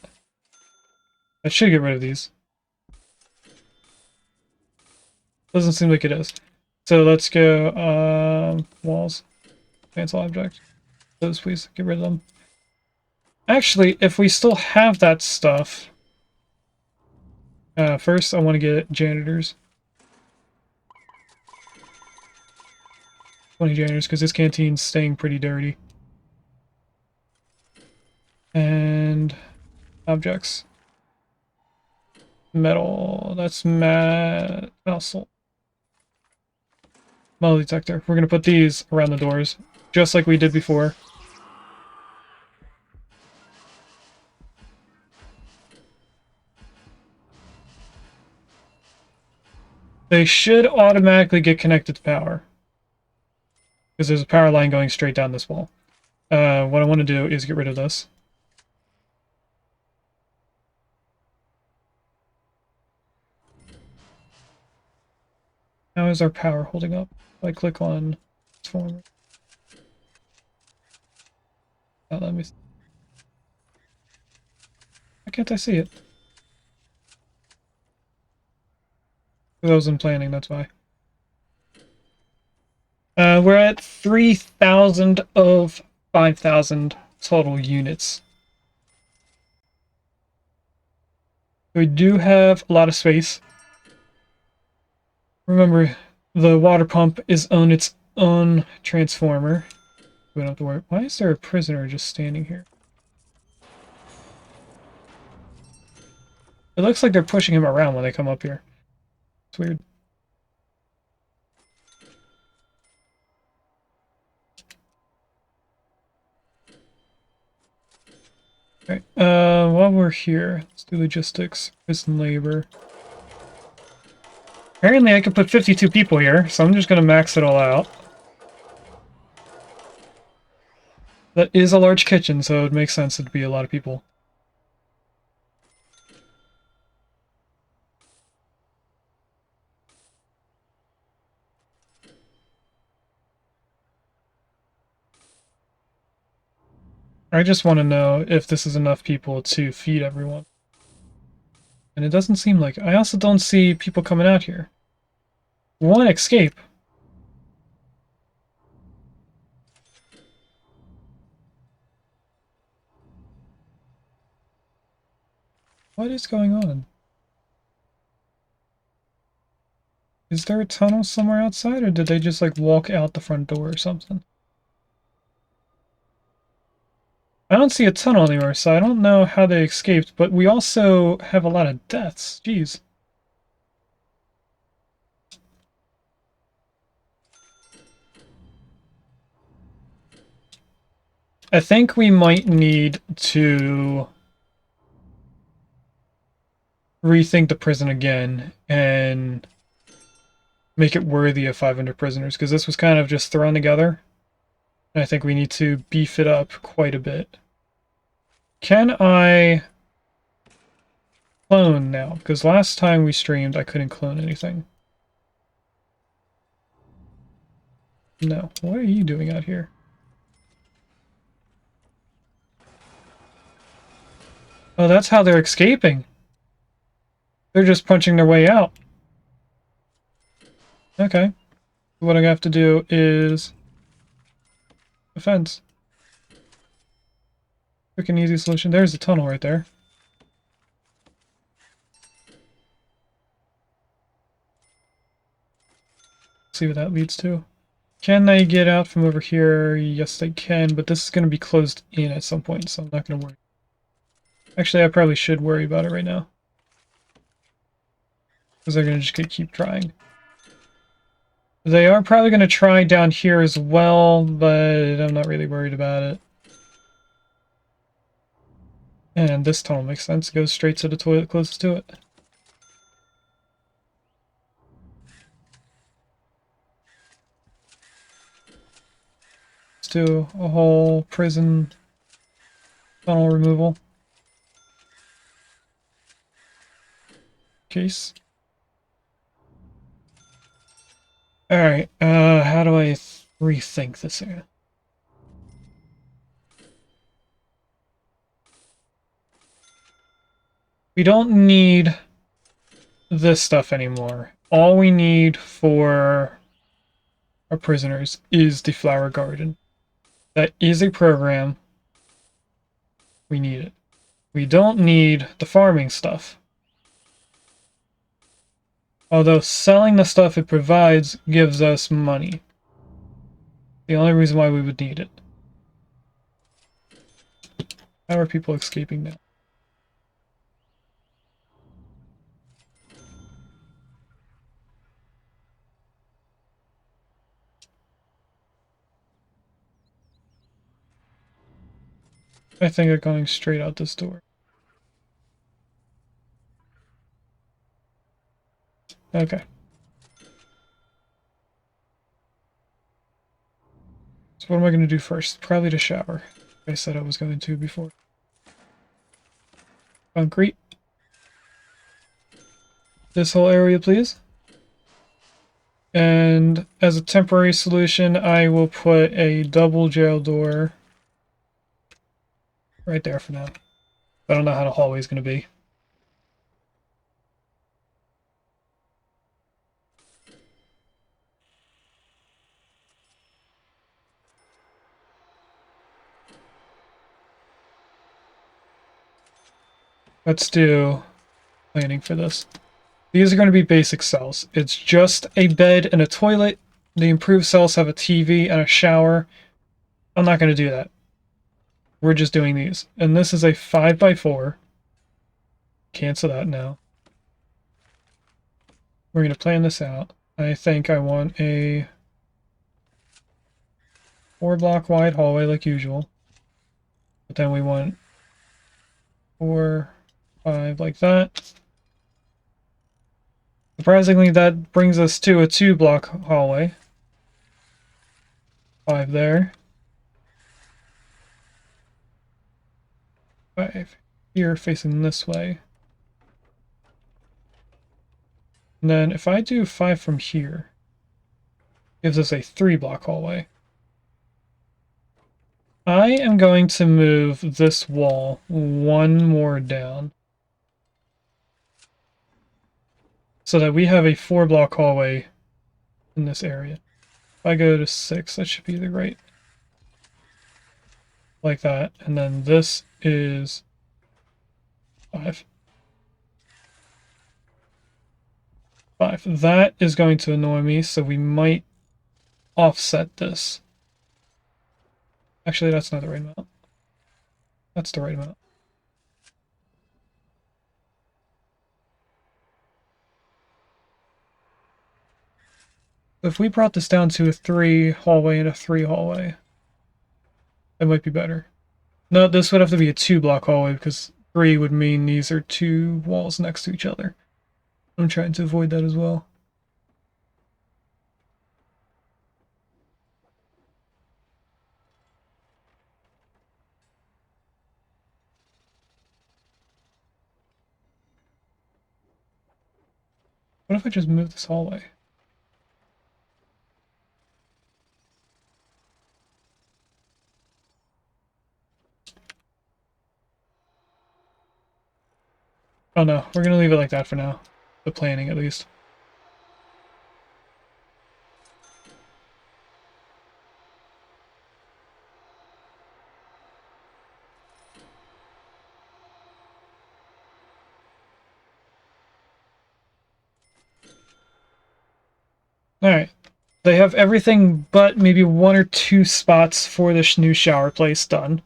I should get rid of these. Doesn't seem like it is. So let's go, walls. Cancel object. Those, please. Get rid of them. Actually, if we still have that stuff... first I want to get janitors. 20 janitors, because this canteen's staying pretty dirty. And... objects. Metal. That's metal. Metal detector. We're going to put these around the doors, just like we did before. They should automatically get connected to power, because there's a power line going straight down this wall. What I want to do is get rid of this. How is our power holding up? If I click on transformer. Oh, let me see. Why can't I see it? Because I was in planning, that's why. We're at 3,000 of 5,000 total units. We do have a lot of space. Remember, the water pump is on its own transformer. We don't have to worry. Why is there a prisoner just standing here? It looks like they're pushing him around when they come up here. It's weird. Okay, while we're here, let's do logistics, prison labor. Apparently I could put 52 people here, so I'm just gonna max it all out. That is a large kitchen, so it makes sense it'd be a lot of people. I just want to know if this is enough people to feed everyone. And it doesn't seem like it. I also don't see people coming out here. One escape. What is going on? Is there a tunnel somewhere outside, or did they just like walk out the front door or something? I don't see a tunnel anywhere, so I don't know how they escaped, but we also have a lot of deaths. Jeez. I think we might need to rethink the prison again and make it worthy of 500 prisoners, because this was kind of just thrown together. And I think we need to beef it up quite a bit. Can I clone now? Because last time we streamed, I couldn't clone anything. No. What are you doing out here? Oh, that's how they're escaping. They're just punching their way out. Okay. What I have to do is a fence. Quick and easy solution. There's the tunnel right there. See what that leads to. Can they get out from over here? Yes, they can, but this is going to be closed in at some point, so I'm not going to worry. Actually, I probably should worry about it right now. Because they're going to just keep trying. They are probably going to try down here as well, but I'm not really worried about it. And this tunnel makes sense. It goes straight to the toilet closest to it. Let's do a whole prison tunnel removal. Case. Alright, how do I rethink this here? We don't need this stuff anymore. All we need for our prisoners is the flower garden. That is a program. We need it. We don't need the farming stuff. Although selling the stuff it provides gives us money. The only reason why we would need it. How are people escaping now? I think they're going straight out this door. Okay. So what am I going to do first? Probably to shower. Like I said I was going to before. Concrete. This whole area, please. And as a temporary solution, I will put a double jail door right there for now. I don't know how the hallway is going to be. Let's do planning for this. These are going to be basic cells. It's just a bed and a toilet. The improved cells have a TV and a shower. I'm not going to do that. We're just doing these. And this is a 5x4. Cancel that now. We're going to plan this out. I think I want a 4-block wide hallway like usual. But then we want 4, 5, like that. Surprisingly, that brings us to a 2-block hallway. 5 there. 5 here facing this way. And then if I do 5 from here, gives us a 3-block hallway. I am going to move this wall one more down so that we have a 4-block hallway in this area. If I go to 6, that should be the right, like that. And then this is 5. 5. That is going to annoy me, so we might offset this. Actually, that's not the right amount. That's the right amount. If we brought this down to a 3 hallway and a 3 hallway, it might be better. No, this would have to be a 2-block hallway because 3 would mean these are 2 walls next to each other. I'm trying to avoid that as well. What if I just move this hallway? Oh no, we're gonna leave it like that for now. The planning, at least. Alright. They have everything but maybe 1 or 2 spots for this new shower place done.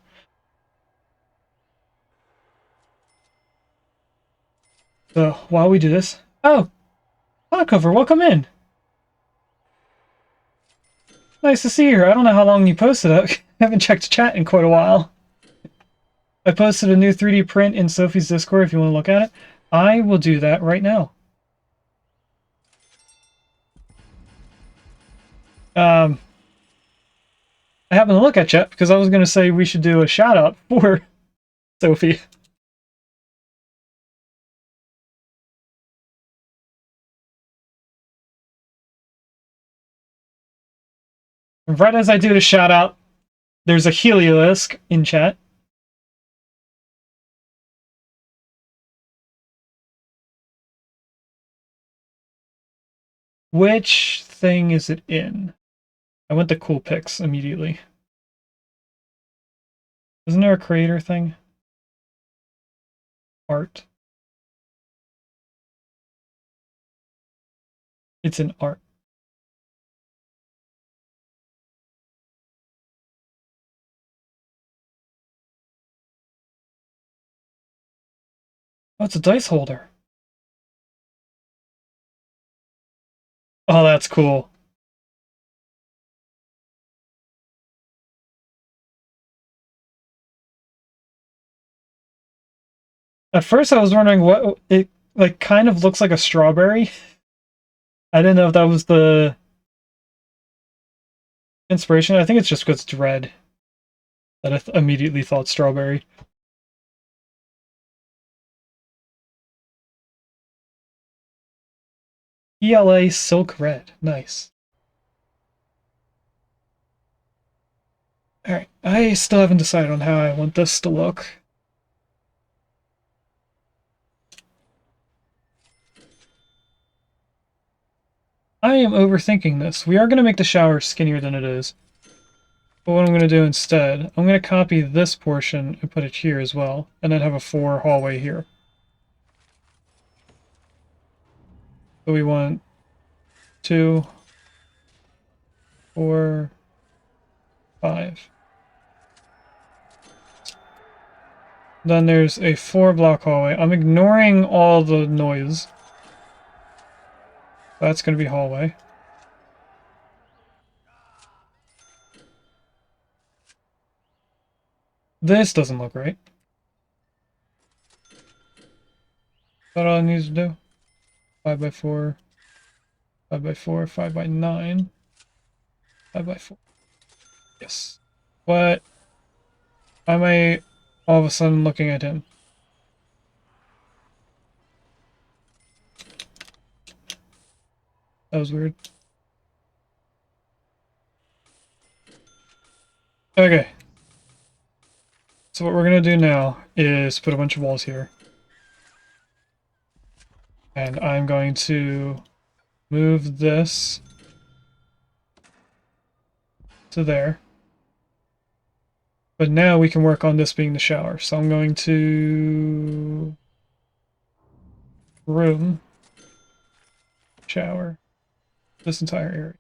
So, while we do this... Oh! Cover, welcome in! Nice to see you here. I don't know how long you posted it. I haven't checked chat in quite a while. I posted a new 3D print in Sophie's Discord if you want to look at it. I will do that right now. I happened to look at chat because I was going to say we should do a shout out for Sophie. Right as I do the shout out, there's a Heliolisk in chat. Which thing is it in? I went to cool pics immediately. Isn't there a creator thing? Art. It's in art. Oh, it's a dice holder. Oh, that's cool. At first I was wondering what it like kind of looks like a strawberry. I didn't know if that was the inspiration. I think it's just because it's red that I immediately thought strawberry. ELA Silk Red. Nice. Alright, I still haven't decided on how I want this to look. I am overthinking this. We are going to make the shower skinnier than it is. But what I'm going to do instead, I'm going to copy this portion and put it here as well, and then have a 4 hallway here. So we want 2, 4, 5. Then there's a 4-block hallway. I'm ignoring all the noise. That's going to be hallway. This doesn't look right. that all I need to do? 5x4, 5x4, 5x9, 5x4. Yes. What? Why am I all of a sudden looking at him? That was weird. Okay. So what we're gonna do now is put a bunch of walls here. And I'm going to move this to there. But now we can work on this being the shower. So I'm going to room, shower, this entire area.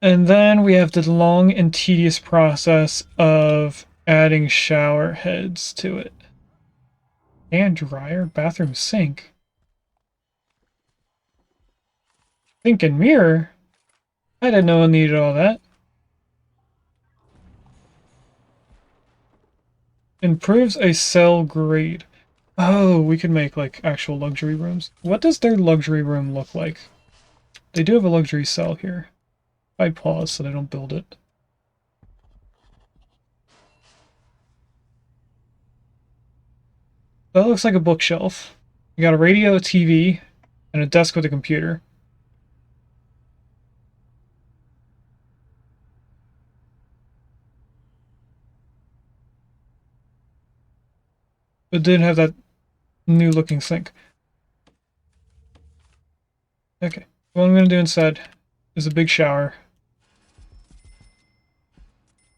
And then we have the long and tedious process of adding shower heads to it. And dryer, bathroom sink. Sink and mirror? I didn't know I needed all that. Improves a cell grade. Oh, we could make like actual luxury rooms. What does their luxury room look like? They do have a luxury cell here. I pause so they don't build it. That looks like a bookshelf. You got a radio, a TV, and a desk with a computer. It didn't have that new looking sink. Okay. What I'm going to do instead is a big shower.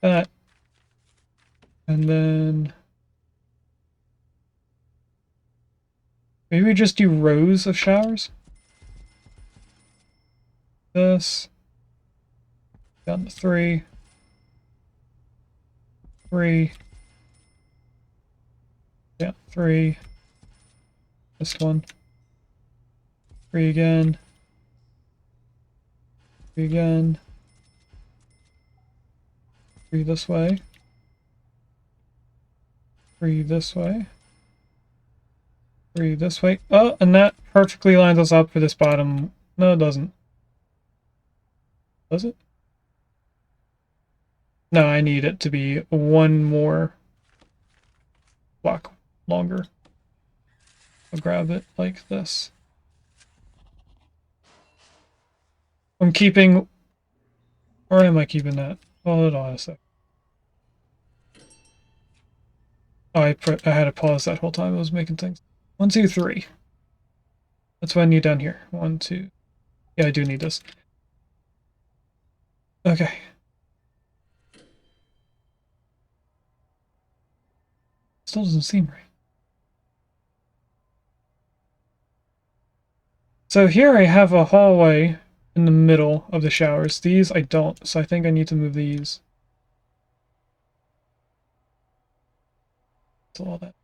That. And then maybe we just do rows of showers. This. Down to 3. 3. Yeah, 3. This one. 3 again. 3 again. 3 this way. 3 this way. 3 this way. Oh, and that perfectly lines us up for this bottom. No, it doesn't. Does it? No, I need it to be one more block longer. I'll grab it like this. I'm keeping... Or am I keeping that? Hold on a sec. Oh, I had to pause that whole time I was making things. 1, 2, 3. That's what I need down here. 1, 2. Yeah, I do need this. Okay. Still doesn't seem right. So here I have a hallway in the middle of the showers. These I don't, so I think I need to move these. So all that.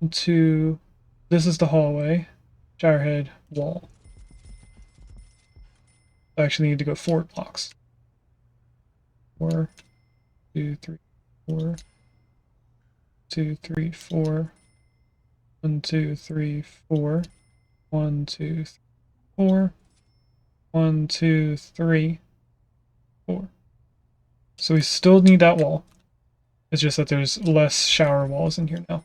To this is the hallway. Shower head, wall. I actually need to go 4 blocks. 4, 2, 3, 4. 2, 3, 4. 1, 2, 3, 4. 1, 2, 3, 4. 1, 2, 3, 4. So we still need that wall. It's just that there's less shower walls in here now.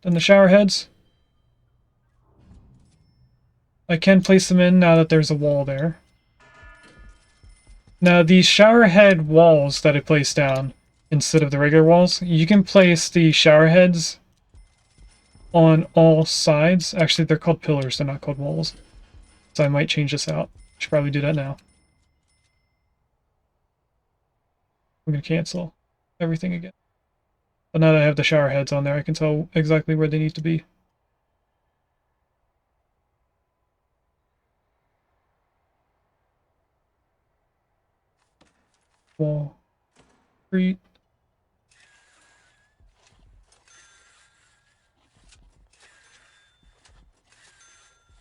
Then the shower heads. I can place them in now that there's a wall there. Now these shower head walls that I placed down instead of the regular walls, you can place the shower heads on all sides. Actually, they're called pillars, they're not called walls. So I might change this out. Should probably do that now. I'm gonna cancel everything again. But now that I have the shower heads on there, I can tell exactly where they need to be. Wall. Street.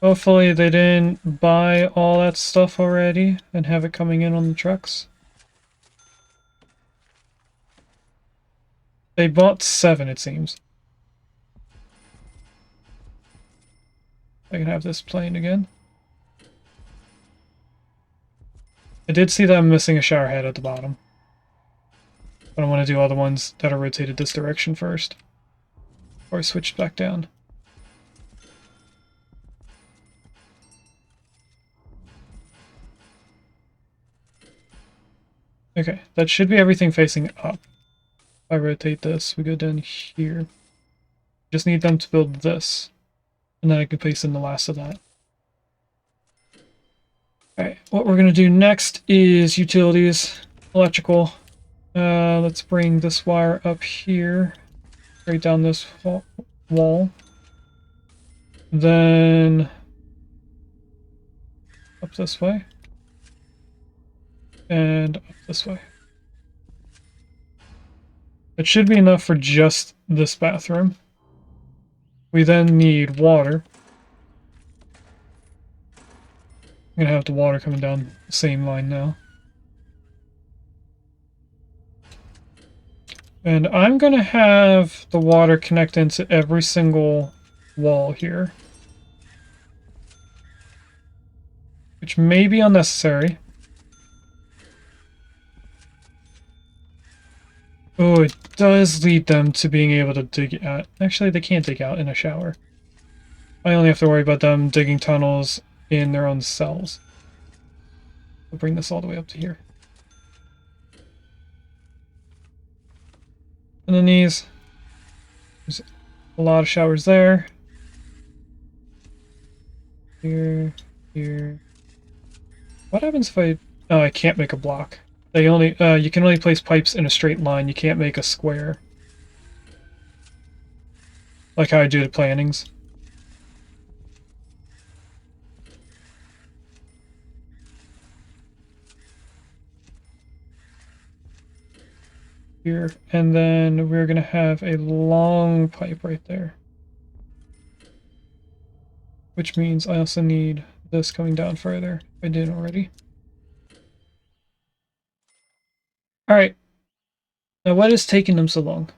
Hopefully they didn't buy all that stuff already and have it coming in on the trucks. They bought 7, it seems. I can have this playing again. I did see that I'm missing a shower head at the bottom. But I want to do all the ones that are rotated this direction first. Or I switch back down. Okay, that should be everything facing up. If I rotate this, we go down here. Just need them to build this. And then I can place in the last of that. Alright, what we're going to do next is utilities, electrical. Let's bring this wire up here, right down this wall. Then up this way. And up this way. It should be enough for just this bathroom. We then need water. I'm gonna have the water coming down the same line now. And I'm gonna have the water connect into every single wall here. Which may be unnecessary. Oh, it does lead them to being able to dig out. Actually, they can't dig out in a shower. I only have to worry about them digging tunnels in their own cells. I'll bring this all the way up to here. And then there's a lot of showers there. Here, here. What happens if I... Oh, I can't make a block. They only, you can only place pipes in a straight line. You can't make a square. Like how I do the plannings. Here, and then we're gonna have a long pipe right there. Which means I also need this coming down further, if I didn't already. Alright. Now what is taking them so long?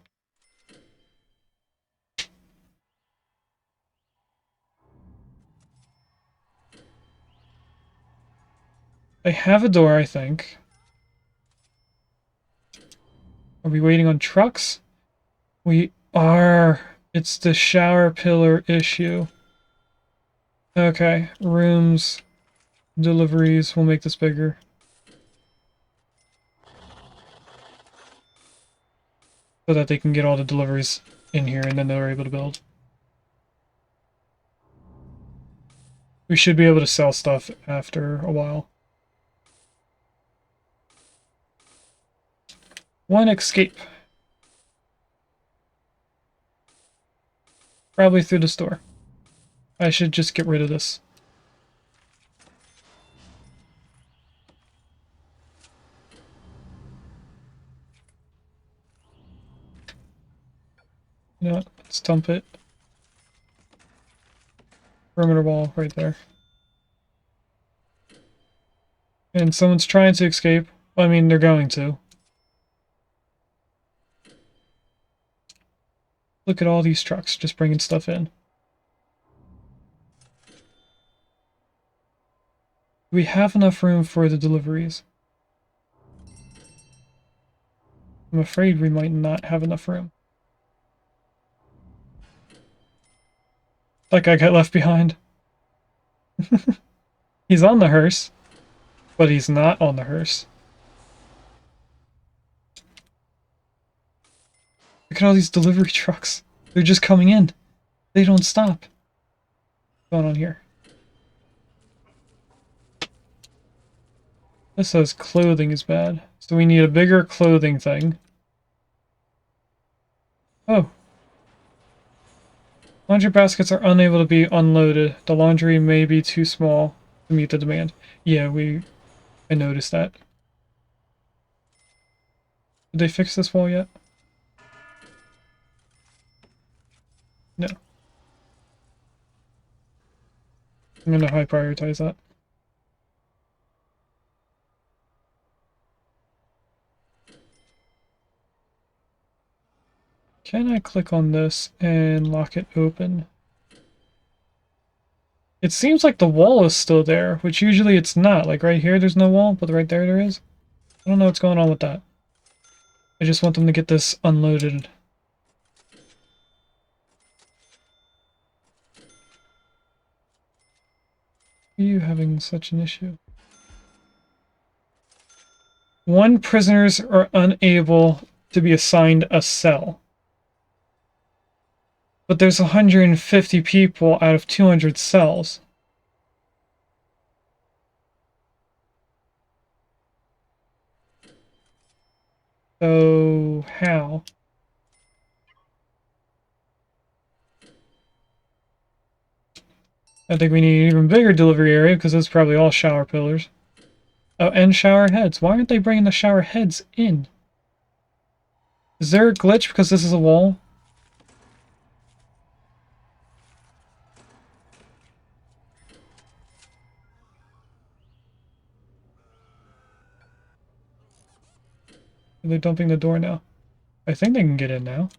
They have a door, I think. Are we waiting on trucks? We are. It's the shower pillar issue. Okay, rooms, deliveries, we'll make this bigger. So that they can get all the deliveries in here and then they're able to build. We should be able to sell stuff after a while. One escape. Probably through the store. I should just get rid of this. You know what? Let's dump it. Perimeter wall right there. And someone's trying to escape. I mean, they're going to. Look at all these trucks just bringing stuff in. Do we have enough room for the deliveries? I'm afraid we might not have enough room. That guy got left behind. He's on the hearse, but he's not on the hearse. Look at all these delivery trucks. They're just coming in. They don't stop. What's going on here? This says clothing is bad. So we need a bigger clothing thing. Oh. Laundry baskets are unable to be unloaded. The laundry may be too small to meet the demand. Yeah, I noticed that. Did they fix this wall yet? No. I'm gonna high prioritize that. Can I click on this and lock it open? It seems like the wall is still there, which usually it's not. Like right here there's no wall, but right there is. I don't know what's going on with that. I just want them to get this unloaded. Are you having such an issue? One prisoners are unable to be assigned a cell. But there's 150 people out of 200 cells. So, how? I think we need an even bigger delivery area because it's probably all shower pillars. Oh, and shower heads. Why aren't they bringing the shower heads in? Is there a glitch because this is a wall? Are they dumping the door now? I think they can get in now.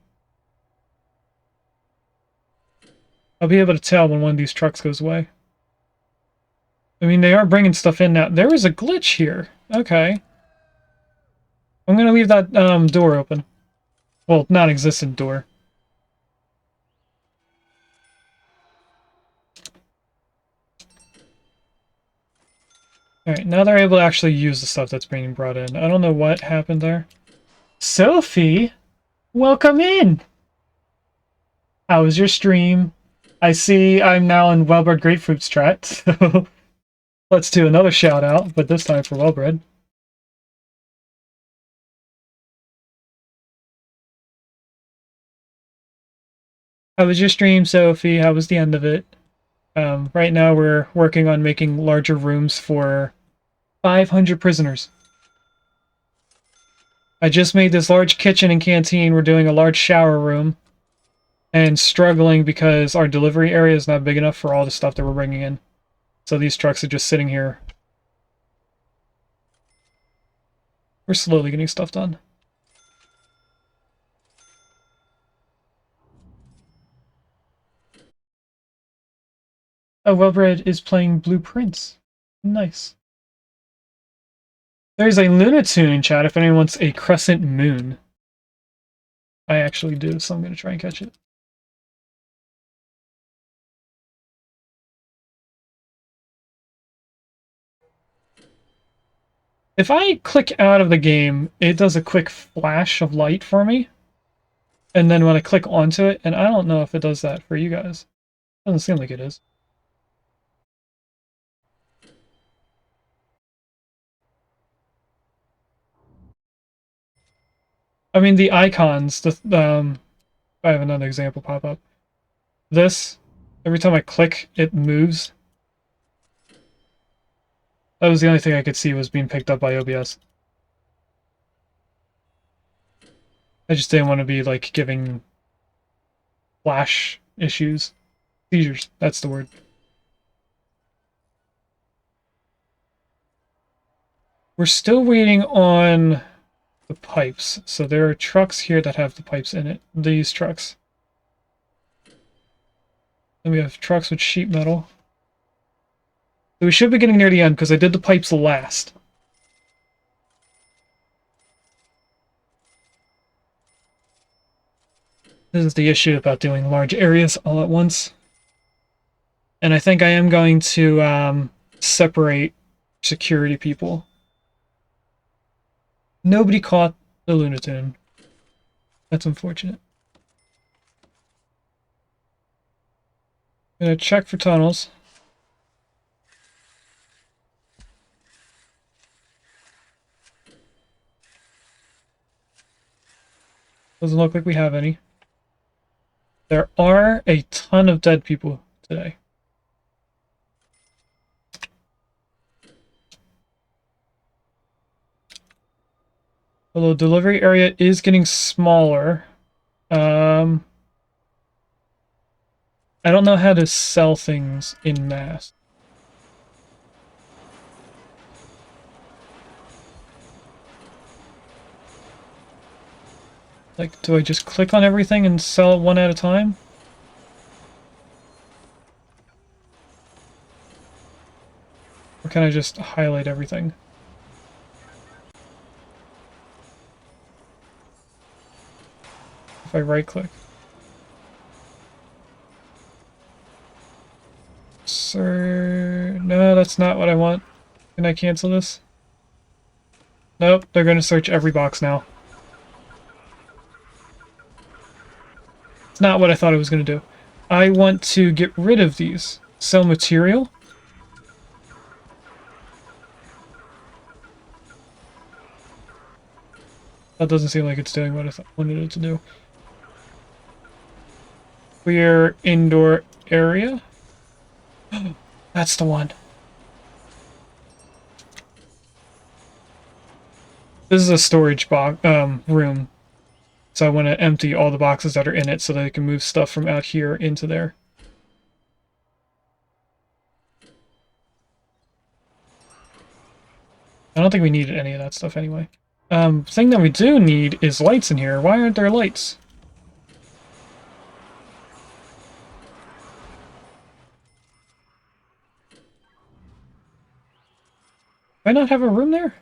I'll be able to tell when one of these trucks goes away. I mean, they are bringing stuff in now. There is a glitch here. Okay. I'm gonna leave that door open. Well, non-existent door. Alright, now they're able to actually use the stuff that's being brought in. I don't know what happened there. Sophie! Welcome in! How was your stream? I see I'm now in Wellbred Grapefruit's chat, so let's do another shout out, but this time for Wellbred. How was your stream, Sophie? How was the end of it? Right now we're working on making larger rooms for 500 prisoners. I just made this large kitchen and canteen. We're doing a large shower room. And struggling because our delivery area is not big enough for all the stuff that we're bringing in. So these trucks are just sitting here. We're slowly getting stuff done. Oh, Wellbred is playing Blueprints. Nice. There's a Lunatoon in chat if anyone wants a crescent moon. I actually do, so I'm going to try and catch it. If I click out of the game, it does a quick flash of light for me. And then when I click onto it, and I don't know if it does that for you guys. Doesn't seem like it is. I mean, the icons, I have another example pop up. This, every time I click, it moves. That was the only thing I could see was being picked up by OBS. I just didn't want to be, like, giving flash issues. Seizures, that's the word. We're still waiting on the pipes. So there are trucks here that have the pipes in it. These trucks. Then we have trucks with sheet metal. So we should be getting near the end because I did the pipes last. This is the issue about doing large areas all at once. And I think I am going to separate security people. Nobody caught the Lunatoon. That's unfortunate. I'm gonna check for tunnels. Doesn't look like we have any. There are a ton of dead people today. Although delivery area is getting smaller. I don't know how to sell things in mass. Like, do I just click on everything and sell it one at a time? Or can I just highlight everything? If I right click. Sir, no, that's not what I want. Can I cancel this? Nope, they're gonna search every box now. It's not what I thought it was gonna do. I want to get rid of these. Sell material? That doesn't seem like it's doing what I wanted it to do. Clear indoor area? That's the one. This is a storage box room. So I want to empty all the boxes that are in it so that I can move stuff from out here into there. I don't think we needed any of that stuff anyway. Thing that we do need is lights in here. Why aren't there lights? Do I not have a room there?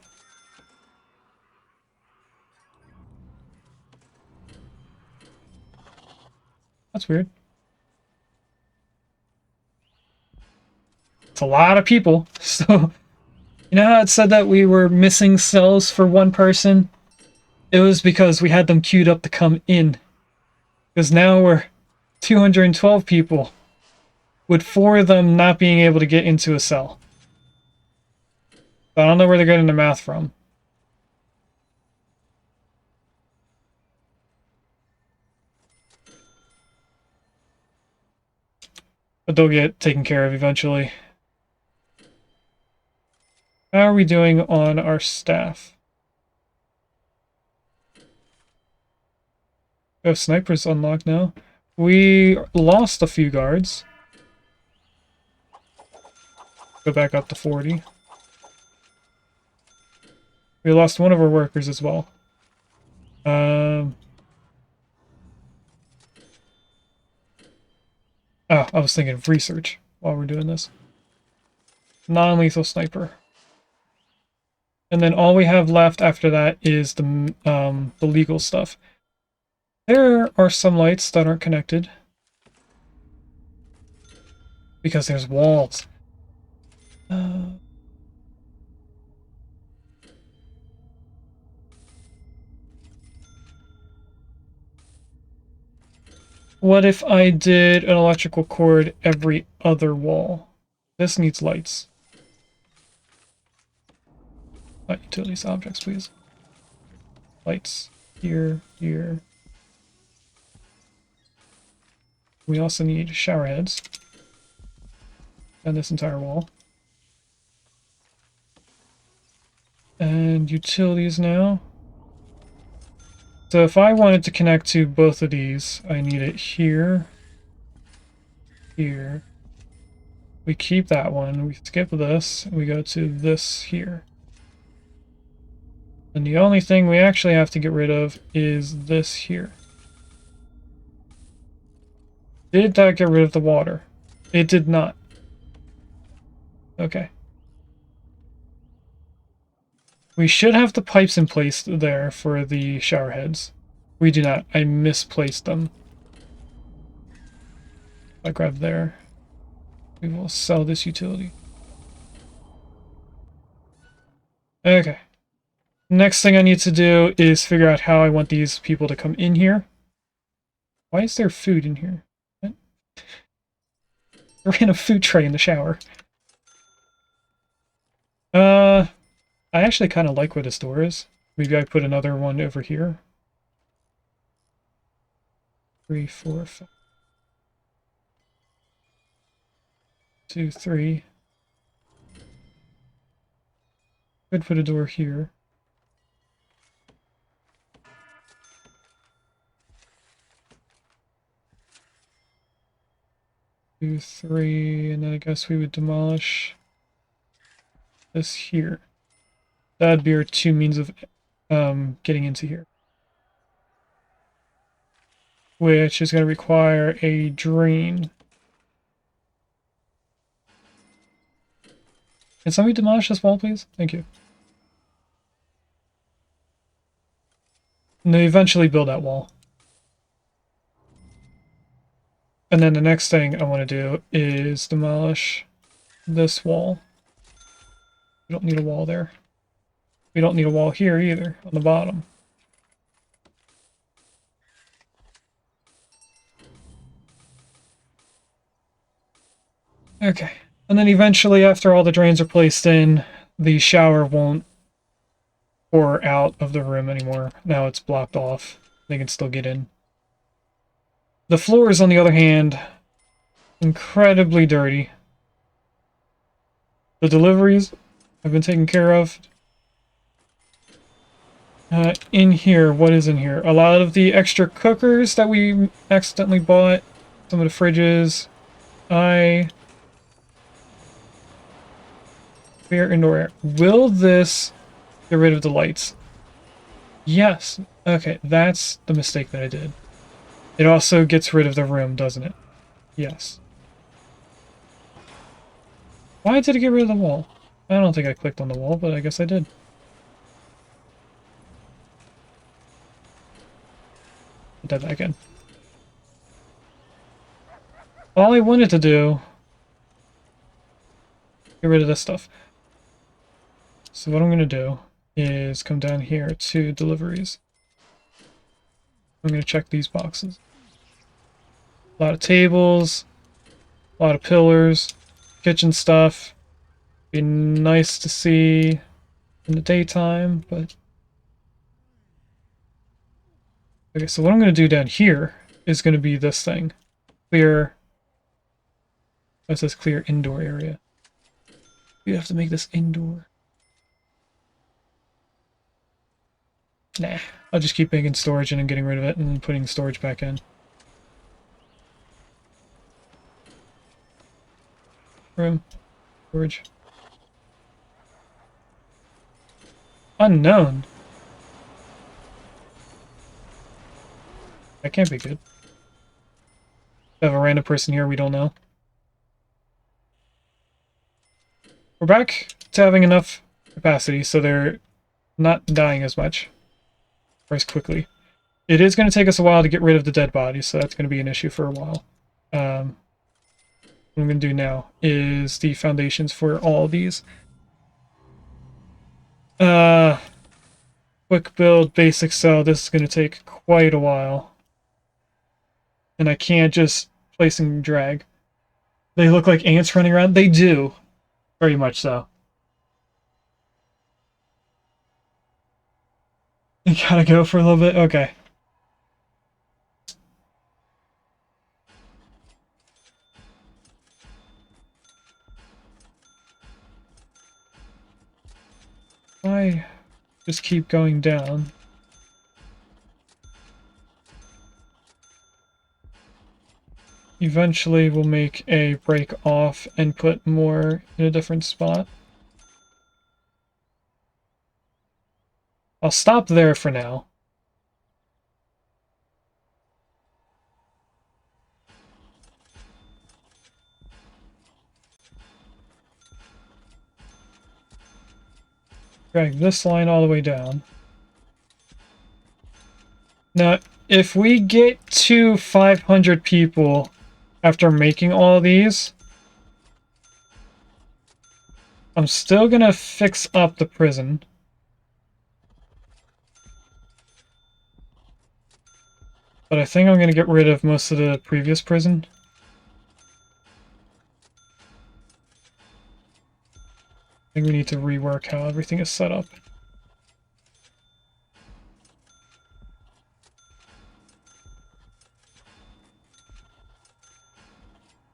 That's weird. It's a lot of people. So, you know how it said that we were missing cells for one person? It was because we had them queued up to come in. Because now we're 212 people, with 4 of them not being able to get into a cell. I don't know where they're getting the math from. But they'll get taken care of eventually. How are we doing on our staff? Oh, snipers unlocked now. We lost a few guards. Go back up to 40. We lost one of our workers as well. Oh, I was thinking of research while we're doing this. Non-lethal sniper. And then all we have left after that is the legal stuff. There are some lights that aren't connected. Because there's walls. What if I did an electrical cord every other wall? This needs lights. Not utilities objects, please. Lights. Here, here. We also need shower heads. And this entire wall. And utilities now. So if I wanted to connect to both of these, I need it here. Here. We keep that one. We skip this. And we go to this here. And the only thing we actually have to get rid of is this here. Did that get rid of the water? It did not. Okay. We should have the pipes in place there for the shower heads. We do not. I misplaced them. I grab there. We will sell this utility. Okay. Next thing I need to do is figure out how I want these people to come in here. Why is there food in here? What? There ran a food tray in the shower. I actually kind of like where this door is. Maybe I put another one over here. 3, 4, 5. 2, 3. Could put a door here. Two, 3, and then I guess we would demolish this here. That'd be our 2 means of getting into here. which is going to require a drain. Can somebody demolish this wall, please? Thank you. And they eventually build that wall. And then the next thing I want to do is demolish this wall. We don't need a wall there. We don't need a wall here either, on the bottom. Okay. And then eventually, after all the drains are placed in, the shower won't pour out of the room anymore. Now it's blocked off. They can still get in. The floors, on the other hand, incredibly dirty. The deliveries have been taken care of. In here, what is in here? A lot of the extra cookers that we accidentally bought. Some of the fridges. Clear indoor air. Will this get rid of the lights? Yes. Okay, that's the mistake that I did. It also gets rid of the room, doesn't it? Yes. Why did it get rid of the wall? I don't think I clicked on the wall, but I guess I did. Put that back in. All I wanted to do... get rid of this stuff. So what I'm going to do is come down here to deliveries. I'm going to check these boxes. A lot of tables, a lot of pillars, kitchen stuff. Be nice to see in the daytime, but... Okay, so what I'm going to do down here is going to be this thing. Clear... That says clear indoor area. We have to make this indoor. Nah, I'll just keep making storage and then getting rid of it and then putting storage back in. Room. Storage. Unknown. That can't be good. We have a random person here we don't know. We're back to having enough capacity so they're not dying as much. Or as quickly. It is going to take us a while to get rid of the dead bodies, so that's going to be an issue for a while. What I'm going to do now is the foundations for all of these. Quick build, basic cell. This is going to take quite a while. And I can't just place and drag. They look like ants running around. They do. Very much so. You gotta go for a little bit? Okay. I just keep going down. Eventually we'll make a break off and put more in a different spot. I'll stop there for now. Drag this line all the way down. Now, if we get to 500 people after making all of these, I'm still gonna fix up the prison. But I think I'm gonna get rid of most of the previous prison. I think we need to rework how everything is set up.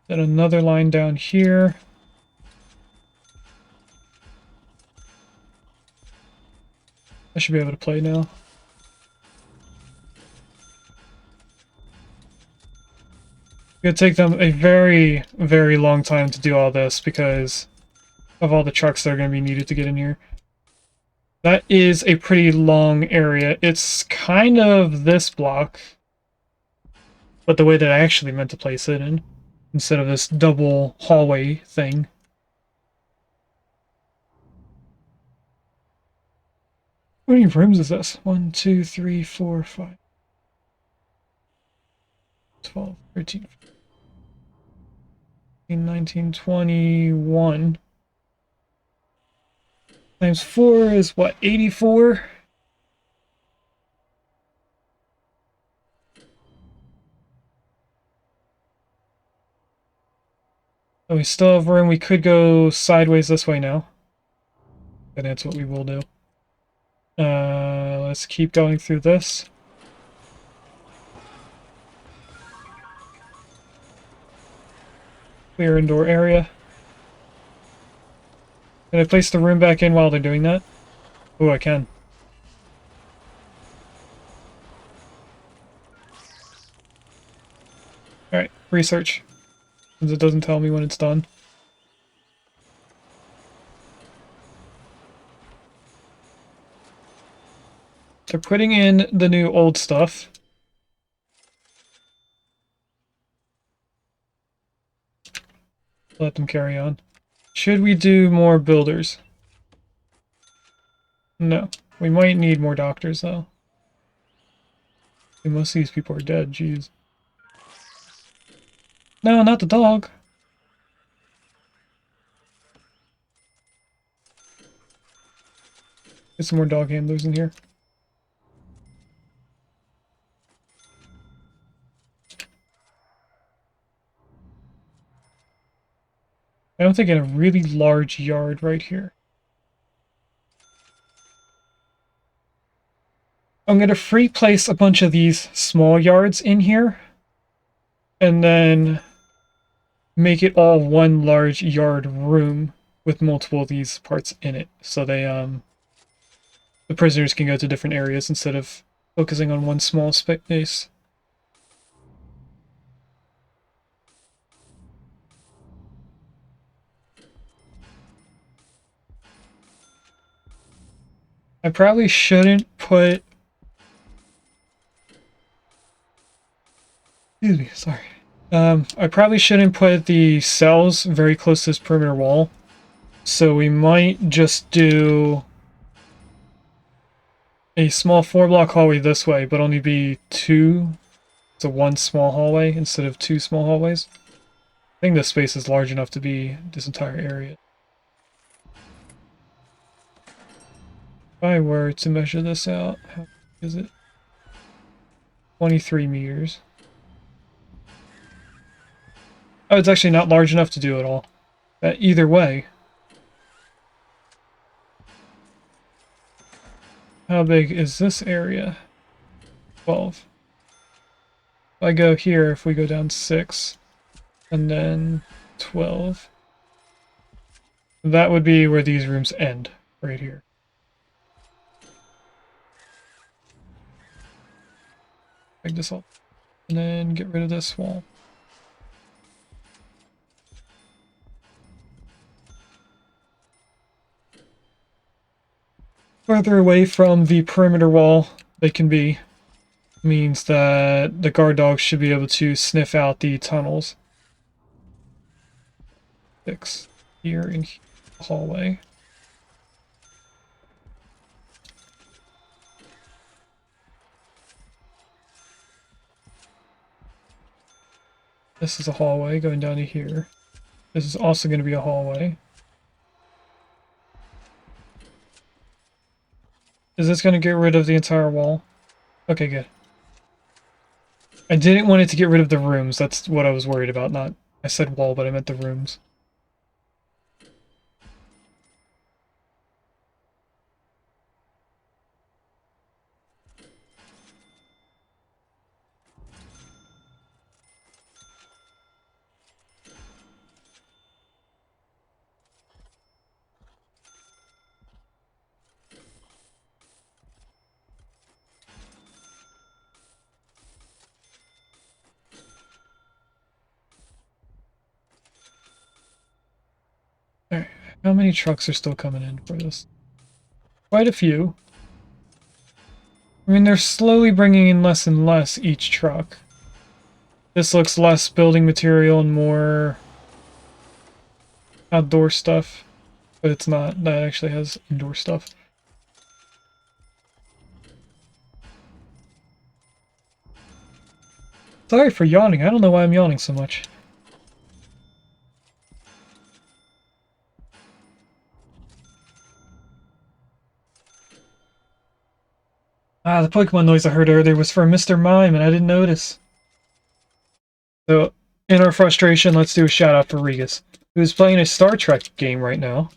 Then another line down here. I should be able to play now. It's gonna take them a very, very long time to do all this because of all the trucks that are going to be needed to get in here. That is a pretty long area. It's kind of this block. but the way that I actually meant to place it in, instead of this double hallway thing. How many rooms is this? 1, 2, 3, 4, 5, 12, 13, 14, 19, 21. Times 4 is what, 84? Oh, we still have room. We could go sideways this way now. And that's what we will do. Let's keep going through this. Clear indoor area. Can I place the room back in while they're doing that? Oh, I can. Alright, research. Since it doesn't tell me when it's done. They're putting in the new old stuff. Let them carry on. Should we do more builders? No. We might need more doctors, though. Most of these people are dead, jeez. No, not the dog. Get some more dog handlers in here. I don't think in a really large yard right here. I'm going to free place a bunch of these small yards in here. And then make it all one large yard room with multiple of these parts in it. So they, the prisoners can go to different areas instead of focusing on one small space. I probably shouldn't put... Excuse me, sorry. I probably shouldn't put the cells very close to this perimeter wall. So we might just do a small 4-block hallway this way, but only be 2. So 1 small hallway instead of 2 small hallways. I think this space is large enough to be this entire area. If I were to measure this out, how big is it? 23 meters. Oh, it's actually not large enough to do it all. Either way. How big is this area? 12. If I go here, if we go down 6, and then 12, that would be where these rooms end, right here. Make this all, and then get rid of this wall. Further away from the perimeter wall they can be means that the guard dogs should be able to sniff out the tunnels. 6 here in the hallway. This is a hallway going down to here. This is also going to be a hallway. Is this going to get rid of the entire wall? Okay, good. I didn't want it to get rid of the rooms. That's what I was worried about. Not, I said wall, but I meant the rooms. Alright, how many trucks are still coming in for this? Quite a few. I mean, they're slowly bringing in less and less each truck. This looks less building material and more outdoor stuff, but it's not. That actually has indoor stuff. Sorry for yawning. I don't know why I'm yawning so much. Ah, the Pokemon noise I heard earlier was for Mr. Mime, and I didn't notice. So, in our frustration, let's do a shout out for Rigas, who's playing a Star Trek game right now.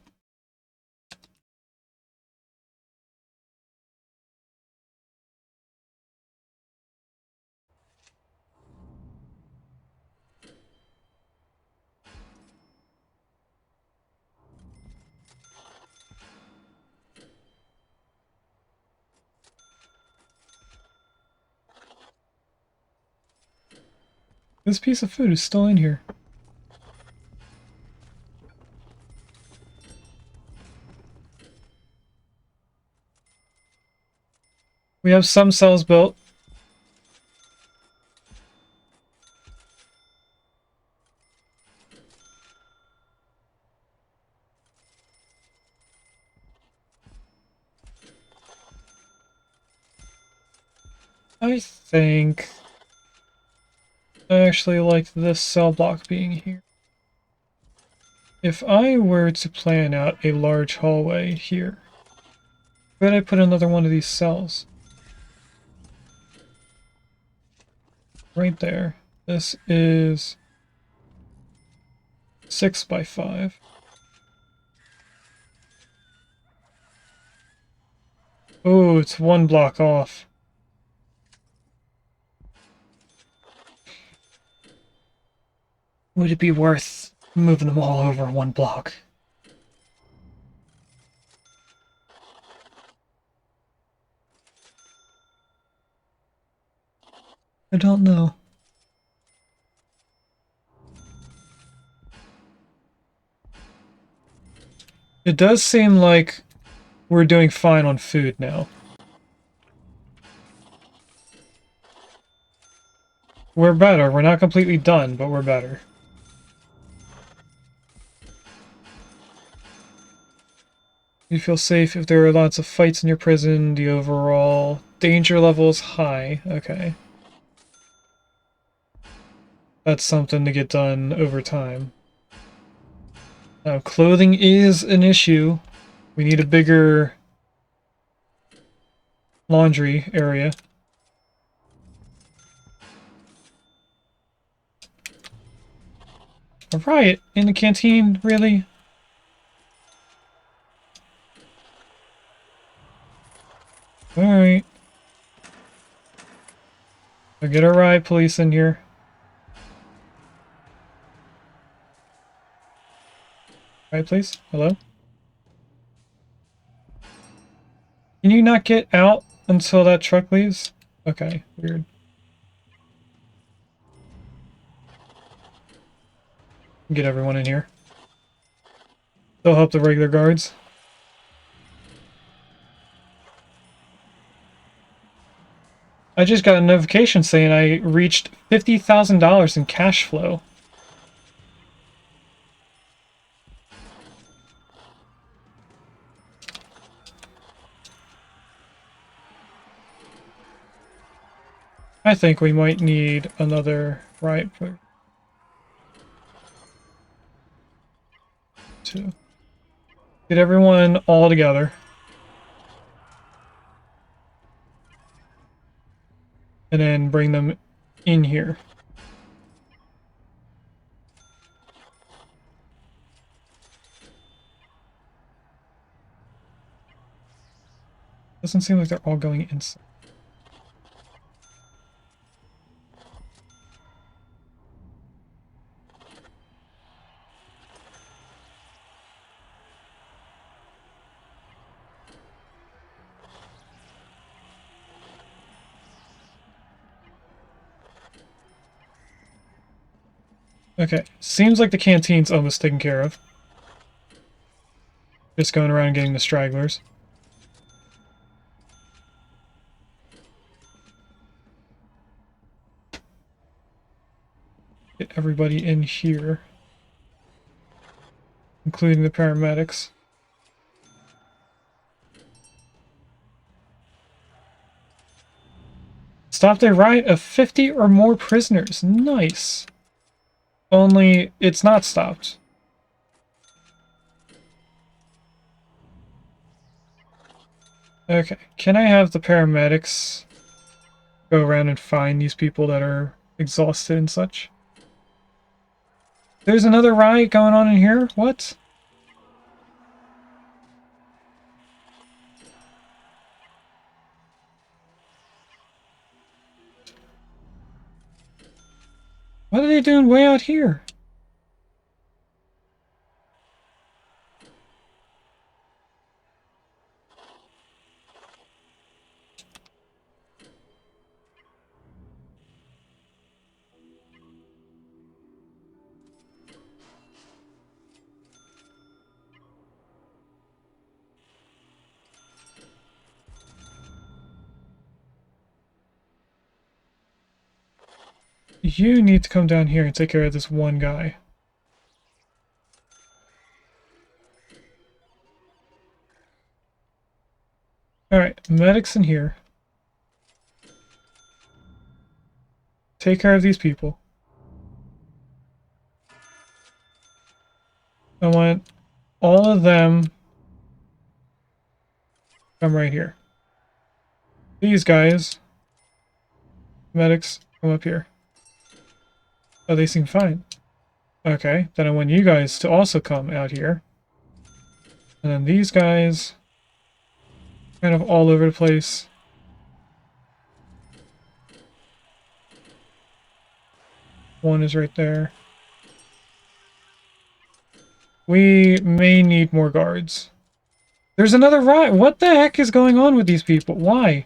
This piece of food is still in here. We have some cells built. I think I actually like this cell block being here. If I were to plan out a large hallway here, could I put another one of these cells? Right there. This is 6 by 5. Oh, it's one block off. Would it be worth moving them all over one block? I don't know. It does seem like we're doing fine on food now. We're better. We're not completely done, but we're better. You feel safe if there are lots of fights in your prison. The overall danger level is high. Okay. That's something to get done over time. Clothing is an issue. We need a bigger laundry area. A riot in the canteen, really? Alright. So get a riot police in here. Riot police? Hello? Can you not get out until that truck leaves? Okay, weird. Get everyone in here. They'll help the regular guards. I just got a notification saying I reached $50,000 in cash flow. I think we might need another riot police. To get everyone all together. And then bring them in here. Doesn't seem like they're all going inside. Okay, seems like the canteen's almost taken care of. Just going around getting the stragglers. everybody in here, including the paramedics. Stopped a riot of 50 or more prisoners. Nice. Only it's not stopped. Okay, can I have the paramedics go around and find these people that are exhausted and such? There's another riot going on in here? What? What are they doing way out here? You need to come down here and take care of this one guy. Alright, medics in here. Take care of these people. I want all of them come right here. These guys, medics, come up here. Oh, they seem fine. Okay, then I want you guys to also come out here. And then these guys, kind of all over the place. One is right there. We may need more guards. There's another riot. What the heck is going on with these people? Why?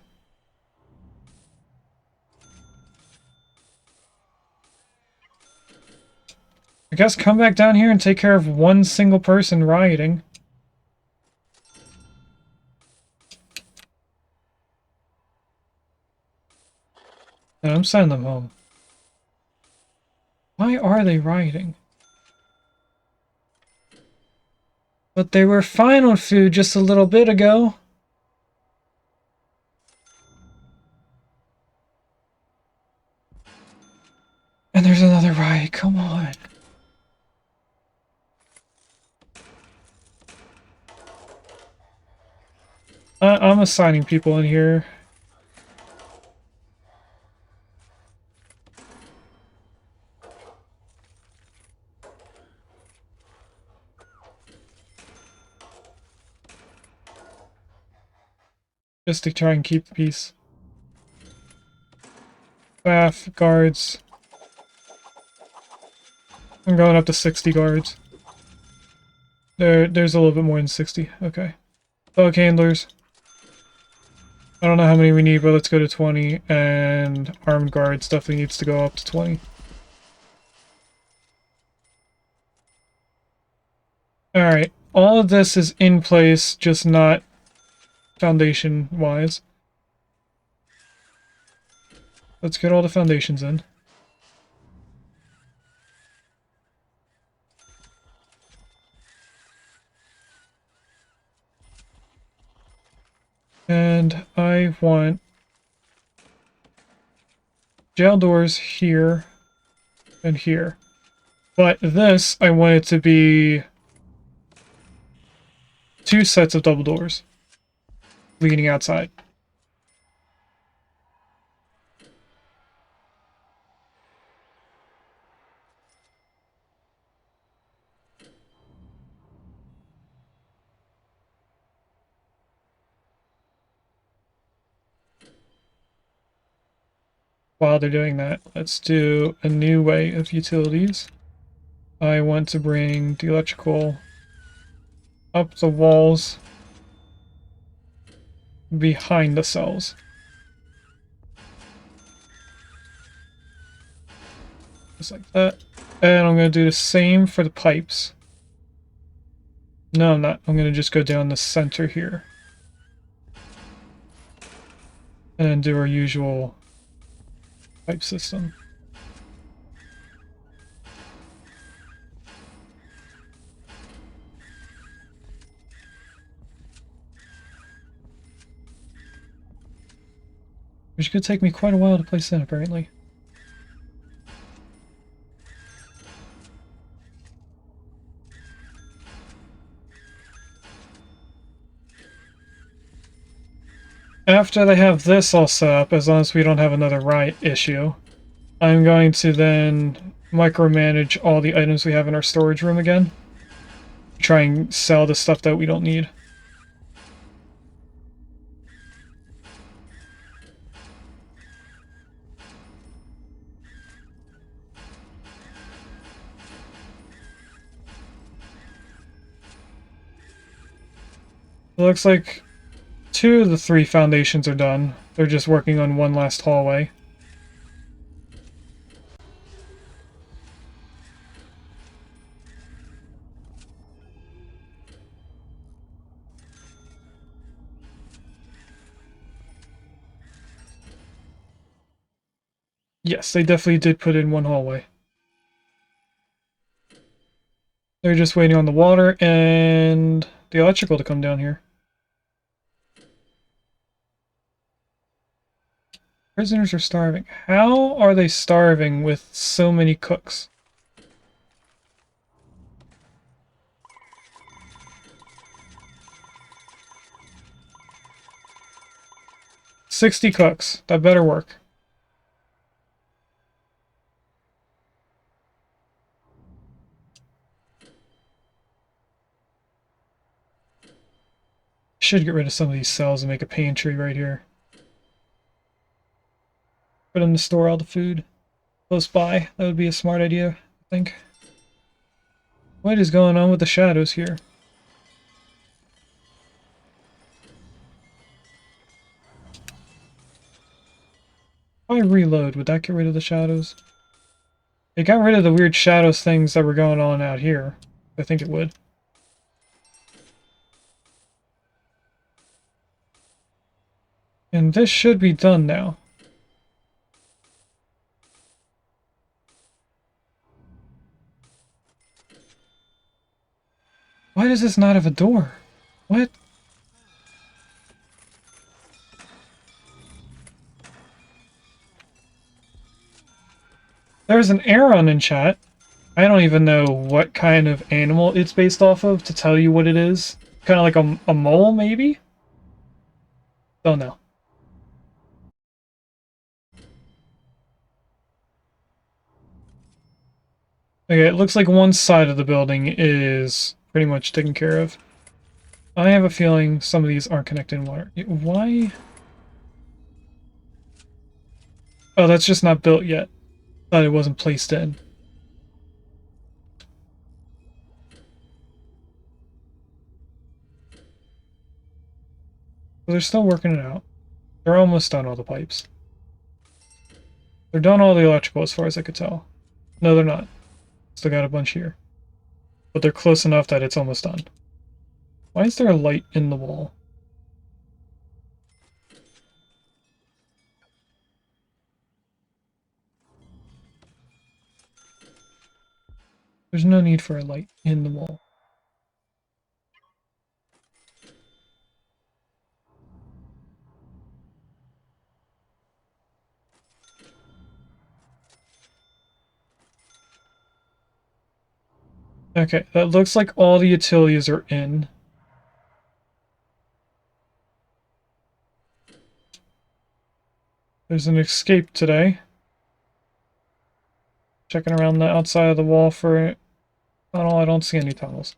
I guess come back down here and take care of one single person rioting. No, I'm sending them home. Why are they rioting? But they were fine on food just a little bit ago. And there's another riot, come on. I'm assigning people in here. Just to try and keep the peace. Staff, guards. I'm going up to 60 guards. There's a little bit more than 60. Okay. Bug handlers. I don't know how many we need, but let's go to 20. And armed guards definitely needs to go up to 20. Alright. All of this is in place, just not foundation-wise. Let's get all the foundations in. And I want jail doors here and here. But this, I want it to be 2 sets of double doors leading outside. While they're doing that, let's do a new way of utilities. I want to bring the electrical up the walls behind the cells. Just like that. And I'm going to do the same for the pipes. No, I'm not. I'm going to just go down the center here. And then do our usual pipe system. Which could take me quite a while to place in, apparently. After they have this all set up, as long as we don't have another riot issue, I'm going to then micromanage all the items we have in our storage room again. Try and sell the stuff that we don't need. It looks like 2 of the 3 foundations are done. They're just working on one last hallway. Yes, they definitely did put in one hallway. They're just waiting on the water and the electrical to come down here. Prisoners are starving. How are they starving with so many cooks? $60 cooks. That better work. Should get rid of some of these cells and make a pantry right here. Put them to store all the food close by. That would be a smart idea, I think. What is going on with the shadows here? If I reload, would that get rid of the shadows? It got rid of the weird shadows things that were going on out here. I think it would. And this should be done now. Why does this not have a door? What? There's an Aeron in chat. I don't even know what kind of animal it's based off of to tell you what it is. Kind of like a mole, maybe? Don't know. Okay, it looks like one side of the building is pretty much taken care of. I have a feeling some of these aren't connected in water. Why? Oh, that's just not built yet. Thought it wasn't placed in. So they're still working it out. They're almost done all the pipes. They're done all the electrical as far as I could tell. No, they're not. Still got a bunch here. But they're close enough that it's almost done. Why is there a light in the wall? There's no need for a light in the wall. Okay, that looks like all the utilities are in. There's an escape today. Checking around the outside of the wall for a tunnel. I don't see any tunnels.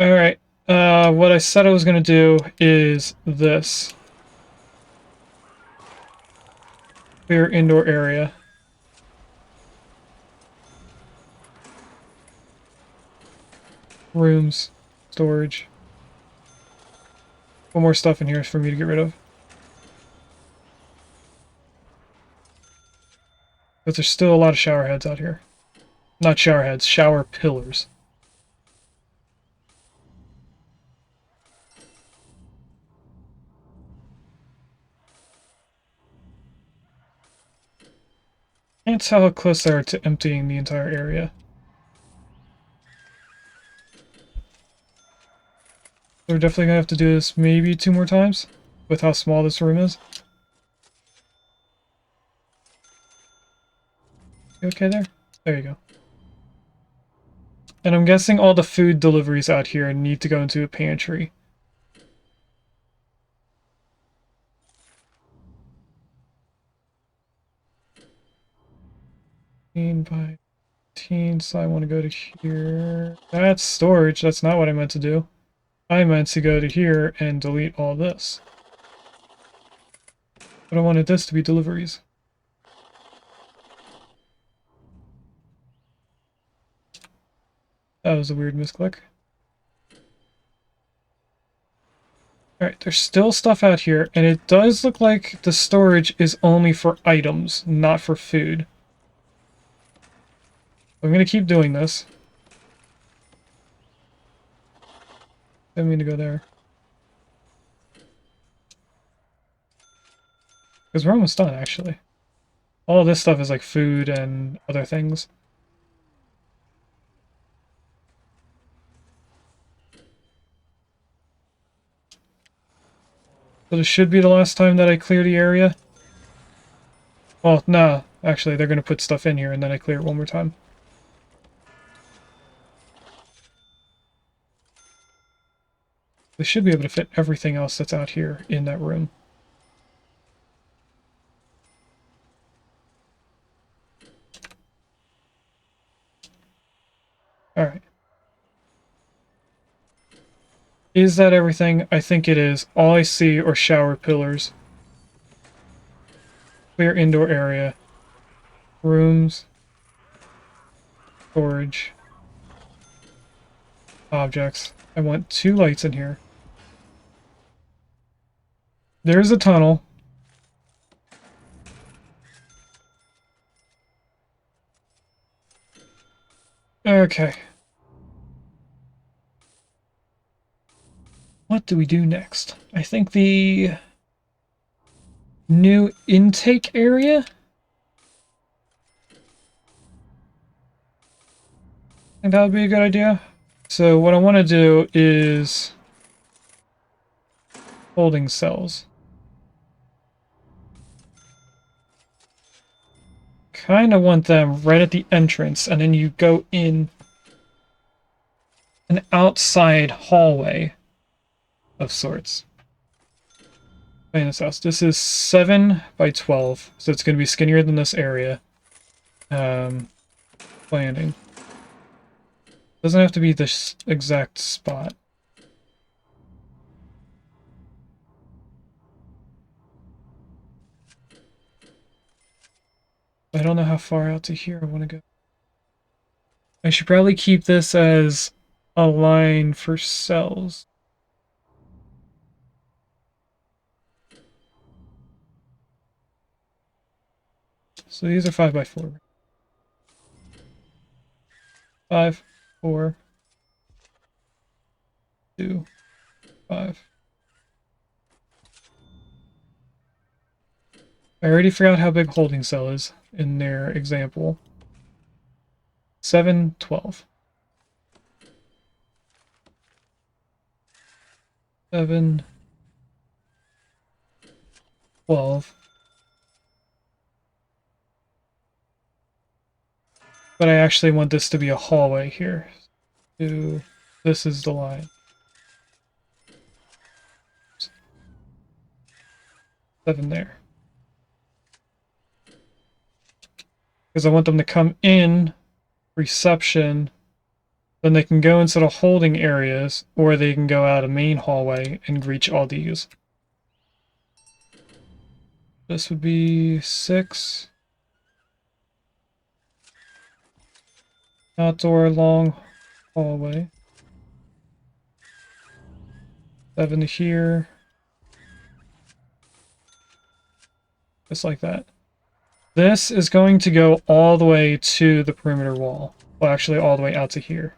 Alright, what I said I was going to do is this. Clear indoor area. Rooms. Storage. One more stuff in here for me to get rid of. But there's still a lot of shower heads out here. Not shower heads, shower pillars. Can't tell how close they are to emptying the entire area. We're definitely gonna have to do this maybe 2 more times with how small this room is. You okay there? There you go. And I'm guessing all the food deliveries out here need to go into a pantry. By 15, so I want to go to here. That's storage. That's not what I meant to do. I meant to go to here and delete all this. But I wanted this to be deliveries. That was a weird misclick. Alright, there's still stuff out here, and it does look like the storage is only for items, not for food. I'm gonna keep doing this. Didn't mean to go there. Because we're almost done, actually. All this stuff is like food and other things. So this should be the last time that I clear the area. Well, nah. Actually, they're going to put stuff in here and then I clear it one more time. They should be able to fit everything else that's out here in that room. Alright. Is that everything? I think it is. All I see are shower pillars. Clear indoor area. Rooms. Storage. Objects. I want 2 lights in here. There's a tunnel. Okay. What do we do next? I think the new intake area? I think that would be a good idea. So what I want to do is holding cells. Kind of want them right at the entrance, and then you go in an outside hallway of sorts. Playing this house. This is 7 by 12, so it's going to be skinnier than this area. Planning. Doesn't have to be this exact spot. I don't know how far out to here I want to go. I should probably keep this as a line for cells. So these are 5 by 4. 5, 4, 2, 5. I already forgot how big holding cell is in their example. 7, 12. 7, 12. But I actually want this to be a hallway here. So this is the line. 7 there. Because I want them to come in reception, then they can go into the holding areas, or they can go out a main hallway and reach all these. This would be 6. Outdoor long hallway. 7 to here. Just like that. This is going to go all the way to the perimeter wall. Well, actually all the way out to here.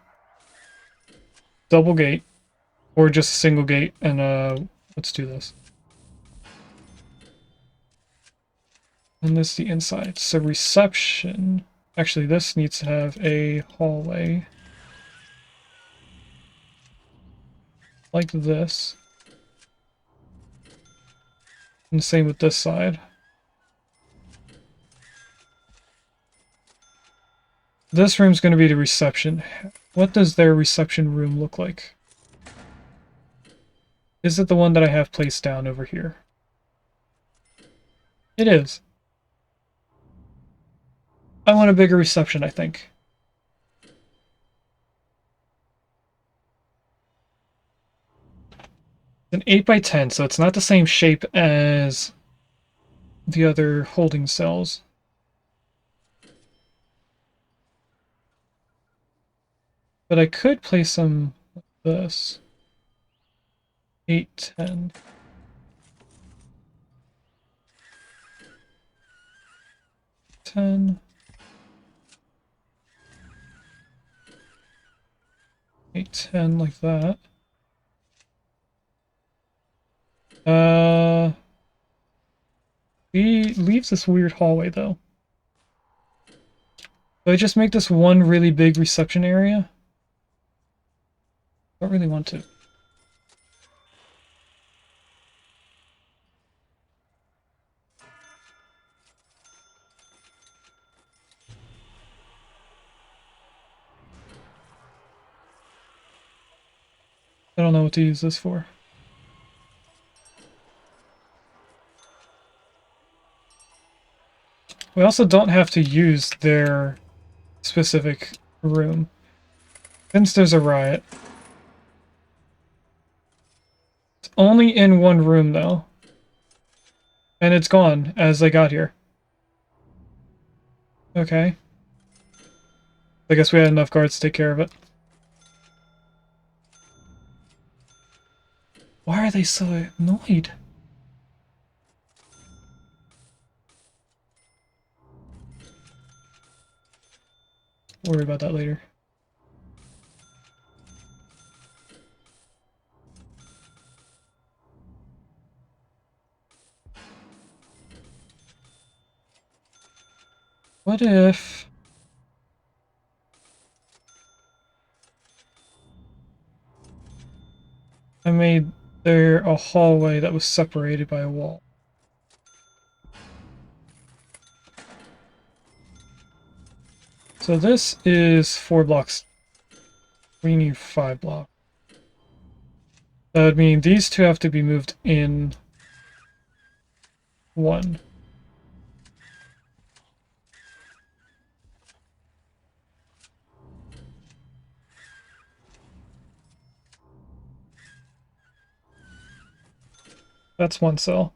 Double gate. Or just a single gate, and let's do this. And this is the inside. So reception. Actually, this needs to have a hallway. Like this. And same with this side. this room's going to be the reception. What does their reception room look like? Is it the one that I have placed down over here? It is. I want a bigger reception, I think. It's an 8x10, so it's not the same shape as the other holding cells. But I could place some like this. 8, 10. 10. 8, 10, like that. He leaves this weird hallway though. Do I just make this one really big reception area? Don't really want to. I don't know what to use this for. We also don't have to use their specific room. Since there's a riot. It's only in one room though. And it's gone as I got here. Okay. I guess we had enough guards to take care of it. Why are they so annoyed? Worry about that later. What if... I made there a hallway that was separated by a wall? So this is 4 blocks. We need 5 blocks. That would mean these two have to be moved in 1. That's 1 cell.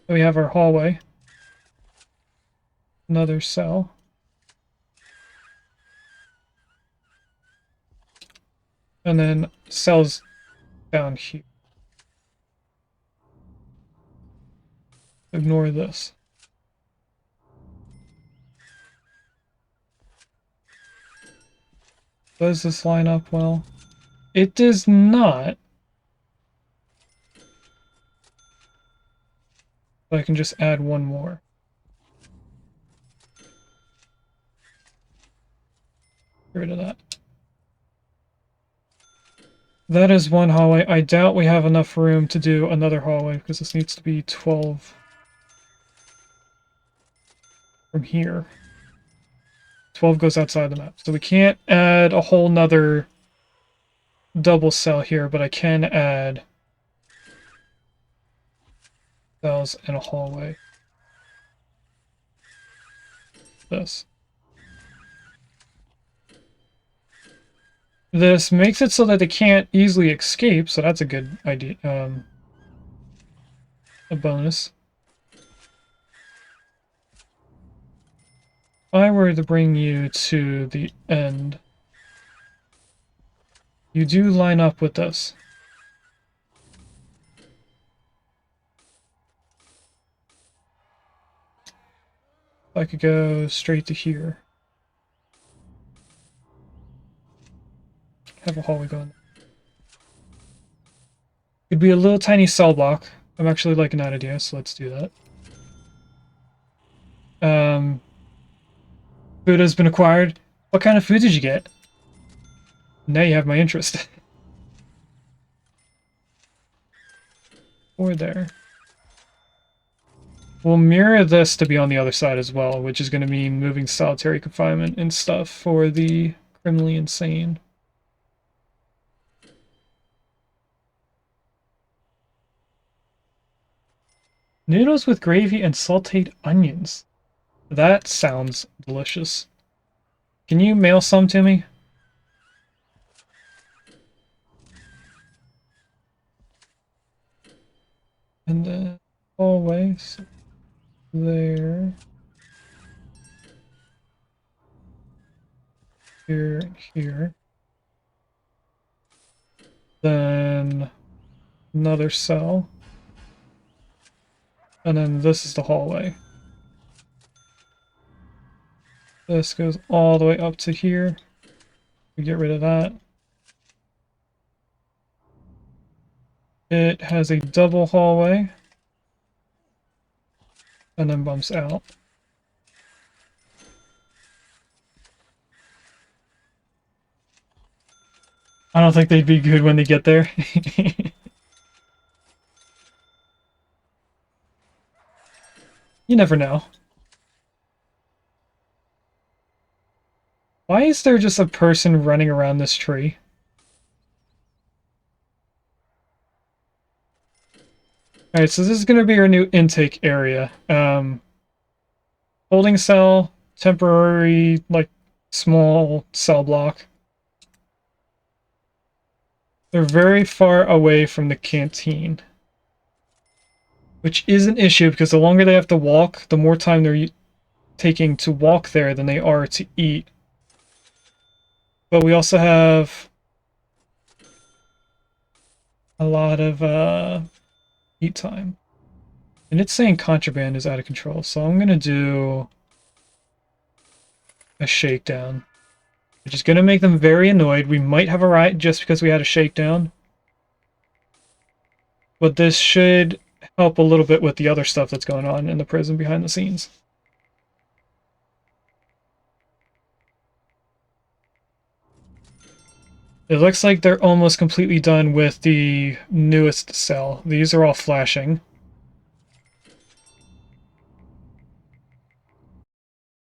Then we have our hallway. Another cell. And then cells down here. Ignore this. Does this line up well? It does not. But I can just add 1 more. Get rid of that. That is 1 hallway. I doubt we have enough room to do another hallway because this needs to be 12 from here. 12 goes outside the map. So we can't add a whole nother double cell here, but I can add cells in a hallway. This. This makes it so that they can't easily escape, so that's a good idea. A bonus. If I were to bring you to the end, you do line up with this. I could go straight to here. Have a hallway going. Could be a little tiny cell block. I'm actually liking that idea, so let's do that. Food has been acquired. What kind of food did you get? Now you have my interest. Or there. We'll mirror this to be on the other side as well, which is going to mean moving solitary confinement and stuff for the criminally insane. Noodles with gravy and sauteed onions. That sounds delicious. Can you mail some to me? And then always there. Here and here. Then another cell. And then this is the hallway. This goes all the way up to here. We get rid of that. It has a double hallway. And then bumps out. I don't think they'd be good when they get there. You never know. Why is there just a person running around this tree? Alright, so this is going to be our new intake area. Holding cell, temporary, like, small cell block. They're very far away from the canteen. Which is an issue, because the longer they have to walk, the more time they're taking to walk there than they are to eat. But we also have a lot of eat time. And it's saying contraband is out of control, so I'm gonna do a shakedown. Which is gonna make them very annoyed. We might have a riot just because we had a shakedown. But this should help a little bit with the other stuff that's going on in the prison behind the scenes. It looks like they're almost completely done with the newest cell. These are all flashing.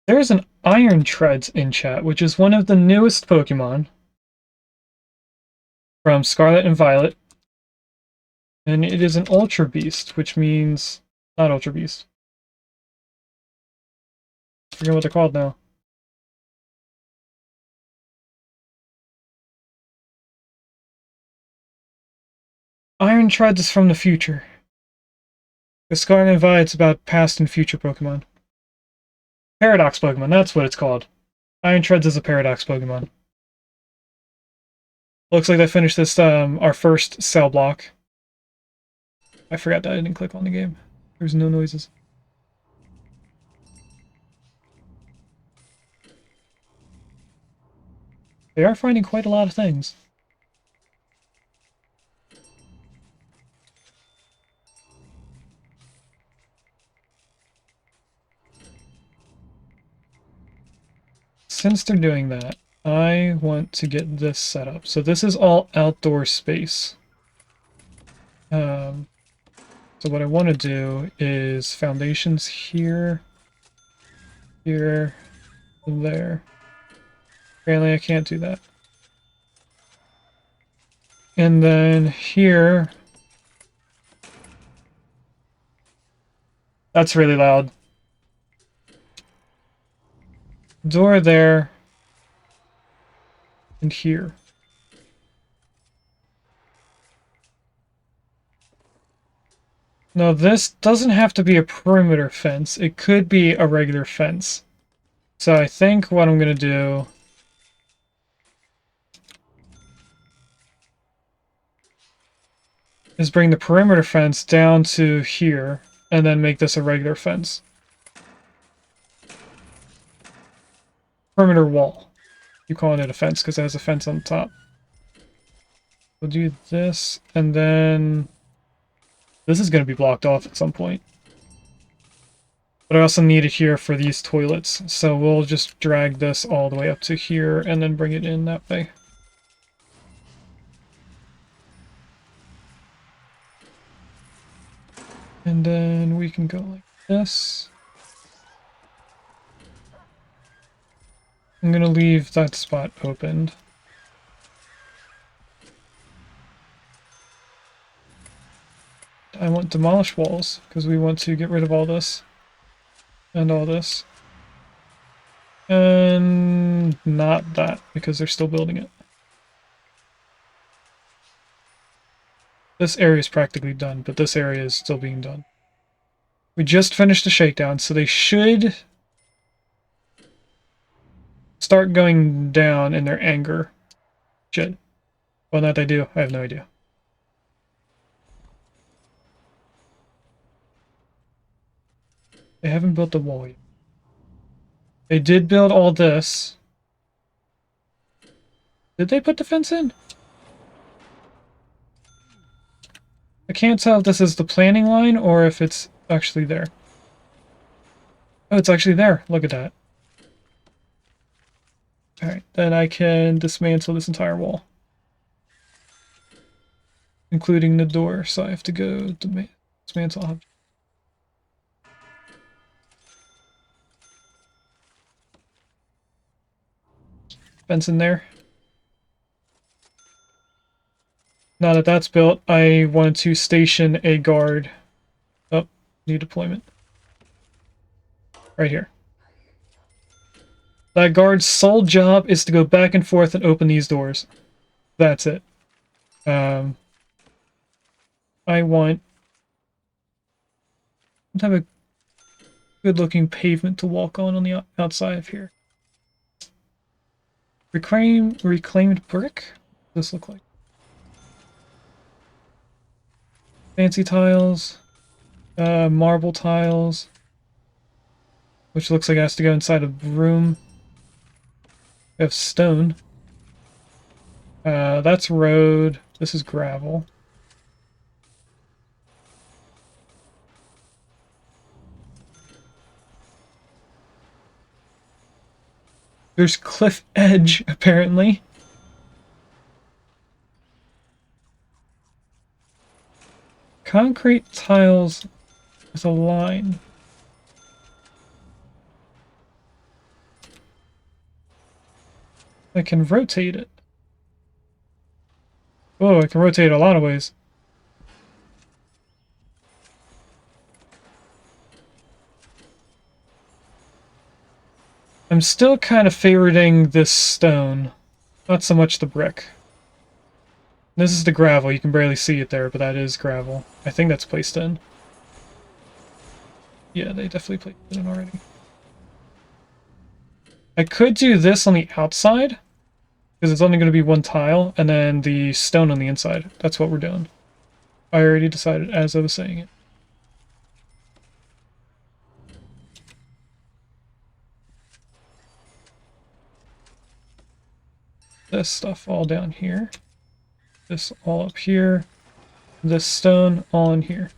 There's an Iron Treads in chat, which is one of the newest Pokemon from Scarlet and Violet. And it is an Ultra Beast, which means... not Ultra Beast. I forget what they're called now. Iron Treads is from the future. The Scarlet and Violet's about past and future Pokemon. Paradox Pokemon, that's what it's called. Iron Treads is a Paradox Pokemon. Looks like I finished this, our first cell block. I forgot that I didn't click on the game. There's no noises. They are finding quite a lot of things. Since they're doing that, I want to get this set up. So this is all outdoor space. So what I want to do is foundations here, here, and there. Apparently I can't do that. And then here... That's really loud. Door there. And here. Now this doesn't have to be a perimeter fence. It could be a regular fence. So I think what I'm going to do... is bring the perimeter fence down to here, and then make this a regular fence. Perimeter wall. You calling it a fence because it has a fence on the top. We'll do this, and then this is going to be blocked off at some point. But I also need it here for these toilets, so we'll just drag this all the way up to here and then bring it in that way. And then we can go like this. I'm gonna leave that spot opened. I want demolish walls, because we want to get rid of all this. And all this. And not that, because they're still building it. This area is practically done, but this area is still being done. We just finished the shakedown, so they should start going down in their anger. Should. Whether or not they do, I have no idea. They haven't built the wall yet. They did build all this. Did they put the fence in? I can't tell if this is the planning line or if it's actually there. Oh, it's actually there. Look at that. Alright, then I can dismantle this entire wall. Including the door, so I have to go to dismantle object. Fence in there. Now that that's built, I want to station a guard. Oh, new deployment. Right here. That guard's sole job is to go back and forth and open these doors. That's it. I want to have a good-looking pavement to walk on the outside of here. Reclaimed brick? What does this look like? Fancy tiles. Marble tiles. Which looks like it has to go inside a room. We have stone. That's road. This is gravel. There's cliff edge, apparently. Concrete tiles with a line. I can rotate it. Oh, I can rotate it a lot of ways. I'm still kind of favoriting this stone, not so much the brick. This is the gravel. You can barely see it there, but that is gravel. I think that's placed in. Yeah, they definitely placed it in already. I could do this on the outside, because it's only going to be one tile, and then the stone on the inside. That's what we're doing. I already decided as I was saying it. This stuff all down here. This all up here. This stone all in here.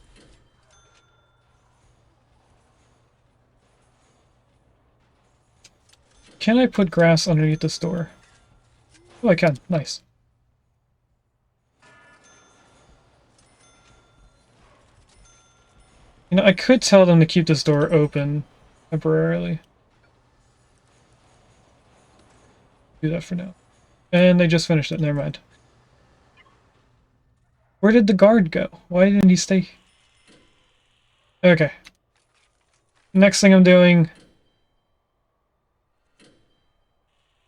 Can I put grass underneath this door? Oh, I can. Nice. You know, I could tell them to keep this door open temporarily. Do that for now. And they just finished it. Never mind. Where did the guard go? Why didn't he stay? Okay. Next thing I'm doing...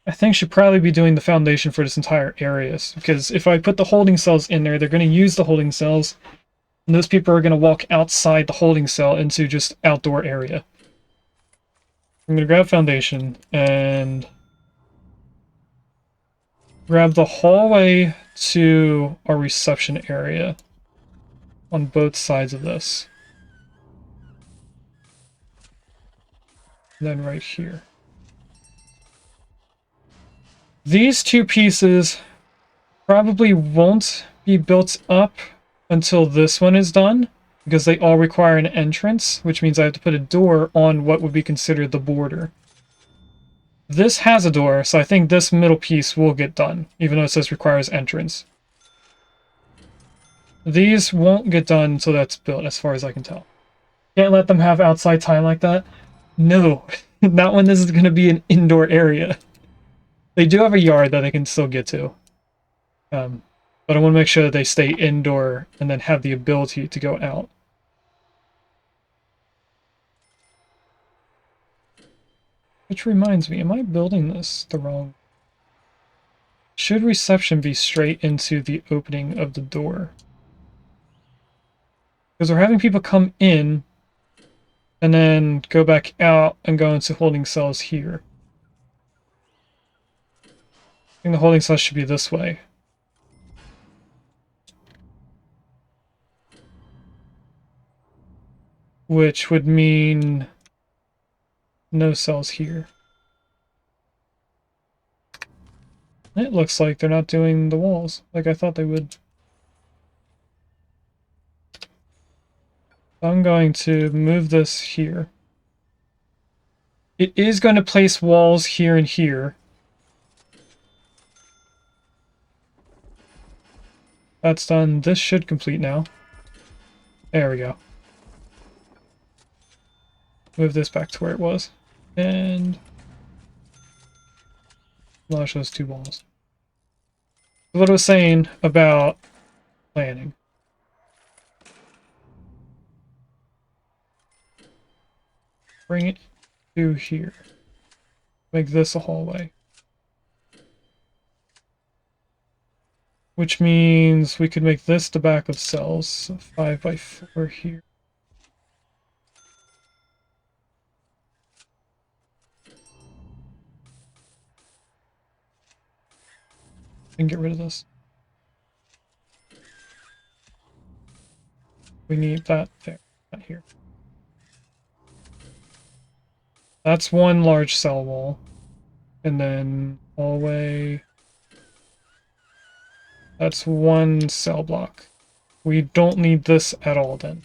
I think should probably be doing the foundation for this entire area. Because if I put the holding cells in there, they're going to use the holding cells. And those people are going to walk outside the holding cell into just outdoor area. I'm going to grab foundation and... grab the hallway to our reception area on both sides of this. And then right here. These two pieces probably won't be built up until this one is done, because they all require an entrance, which means I have to put a door on what would be considered the border. This has a door, so I think this middle piece will get done, even though it says requires entrance. These won't get done until that's built, as far as I can tell. Can't let them have outside time like that. No, not when this is going to be an indoor area. They do have a yard that they can still get to. But I want to make sure that they stay indoor and then have the ability to go out. Which reminds me, am I building this the wrong? Should reception be straight into the opening of the door? Because we're having people come in and then go back out and go into holding cells here. I think the holding cells should be this way. Which would mean no cells here. It looks like they're not doing the walls like I thought they would. I'm going to move this here. It is going to place walls here and here. That's done. This should complete now. There we go. Move this back to where it was. And launch those two walls. What I was saying about planning. Bring it to here. Make this a hallway. Which means we could make this the back of cells. So 5 by 4 here. And get rid of this. We need that there, not here. That's one large cell wall. And then hallway. That's one cell block. We don't need this at all then.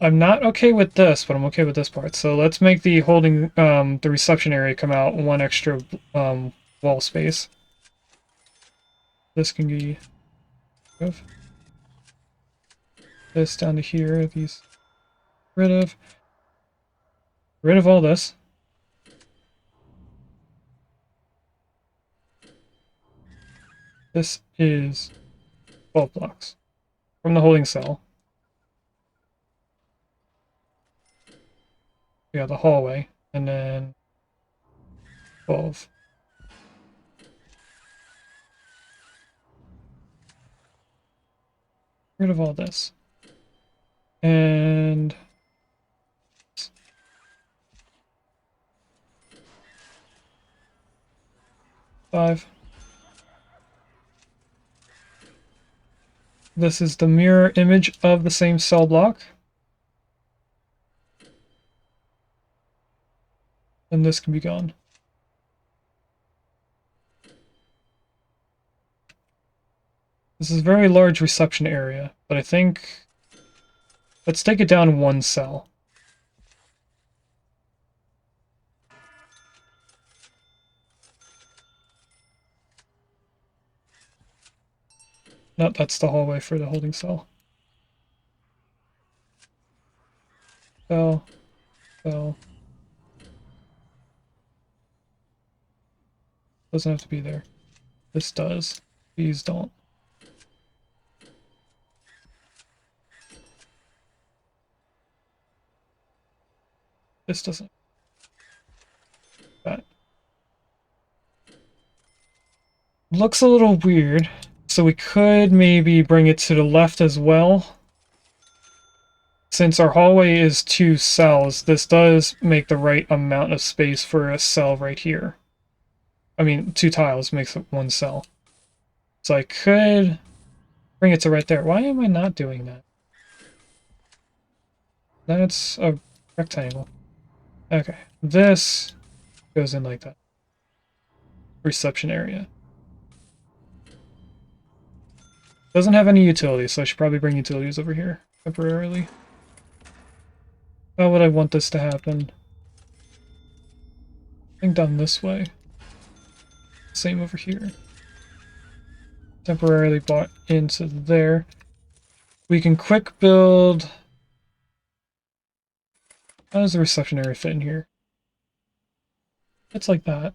I'm not okay with this, but I'm okay with this part. So let's make the holding, the reception area come out one extra wall space. This can be of this down to here. These rid of all this. This is 12 blocks from the holding cell. Yeah, the hallway, and then 12. Rid of all this. And 5. This is the mirror image of the same cell block. And this can be gone. This is a very large reception area, but I think... Let's take it down one cell. No, that's the hallway for the holding cell. Cell. Cell. Doesn't have to be there. This does. These don't. This doesn't. That. Looks a little weird. So we could maybe bring it to the left as well. Since our hallway is 2 cells, this does make the right amount of space for a cell right here. I mean, 2 tiles makes it 1 cell. So I could bring it to right there. Why am I not doing that? That's a rectangle. Okay, this goes in like that. Reception area. Doesn't have any utilities, so I should probably bring utilities over here temporarily. How would I want this to happen? I think down this way. Same over here. temporarily bought into there. We can quick build... How does the reception area fit in here? It's like that.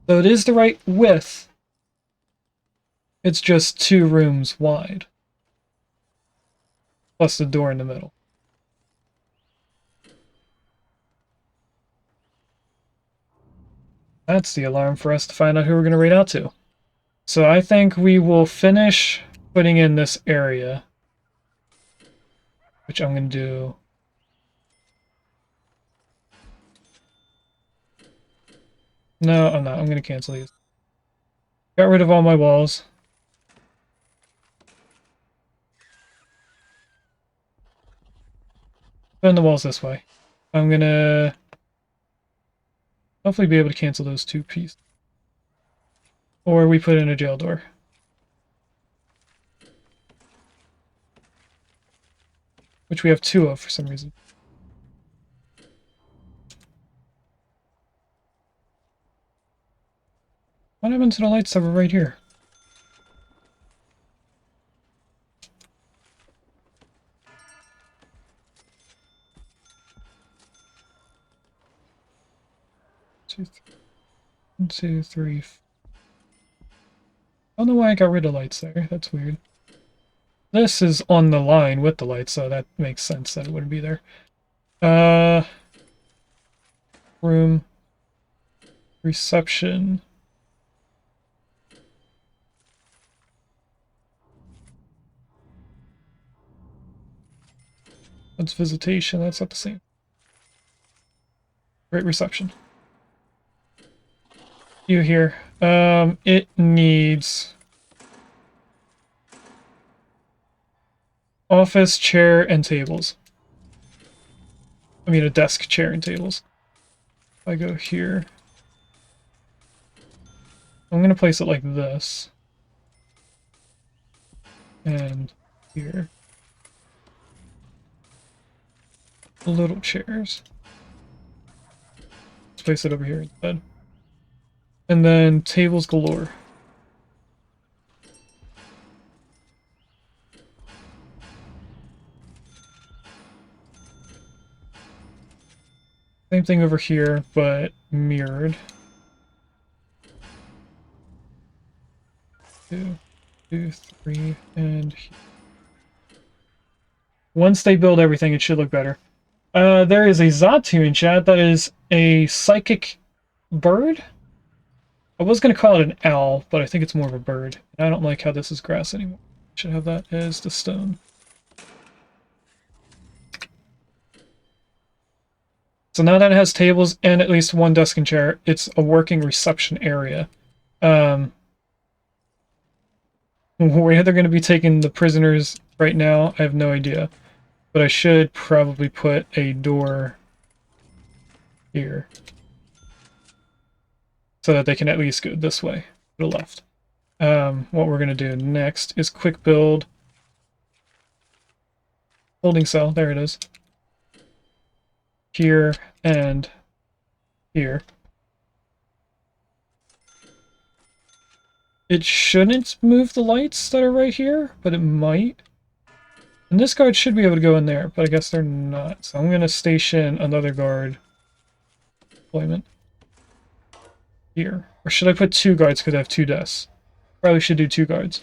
So it is the right width. It's just 2 rooms wide. Plus the door in the middle. That's the alarm for us to find out who we're going to raid out to. So I think we will finish putting in this area. Which I'm going to do... No, I'm not. I'm going to cancel these. Got rid of all my walls. Bend the walls this way. I'm going to hopefully be able to cancel those 2 pieces. Or we put in a jail door. Which we have 2 of for some reason. What happened to the lights that were right here? One, two, three. I don't know why I got rid of lights there. That's weird. This is on the line with the lights, so that makes sense that it wouldn't be there. Room. Reception. That's visitation. That's not the same. Great reception. You here. It needs... office, chair, and tables. I mean a desk, chair, and tables. If I go here... I'm going to place it like this. And here. Little chairs. Let's place it over here instead. And then tables galore. Same thing over here, but mirrored. 2, 2, 3, and here. Once they build everything, it should look better. There is a Zatu in chat that is a psychic bird. I was going to call it an owl, but I think it's more of a bird. And I don't like how this is grass anymore. Should have that as the stone. So now that it has tables and at least 1 desk and chair, it's a working reception area. Where they're going to be taking the prisoners right now, I have no idea. But I should probably put a door here. So that they can at least go this way, to the left. What we're going to do next is quick build. Holding cell, there it is. Here and here. It shouldn't move the lights that are right here, but it might. And this guard should be able to go in there, but I guess they're not. So I'm going to station another guard deployment here. Or should I put 2 guards because I have 2 desks? Probably should do 2 guards.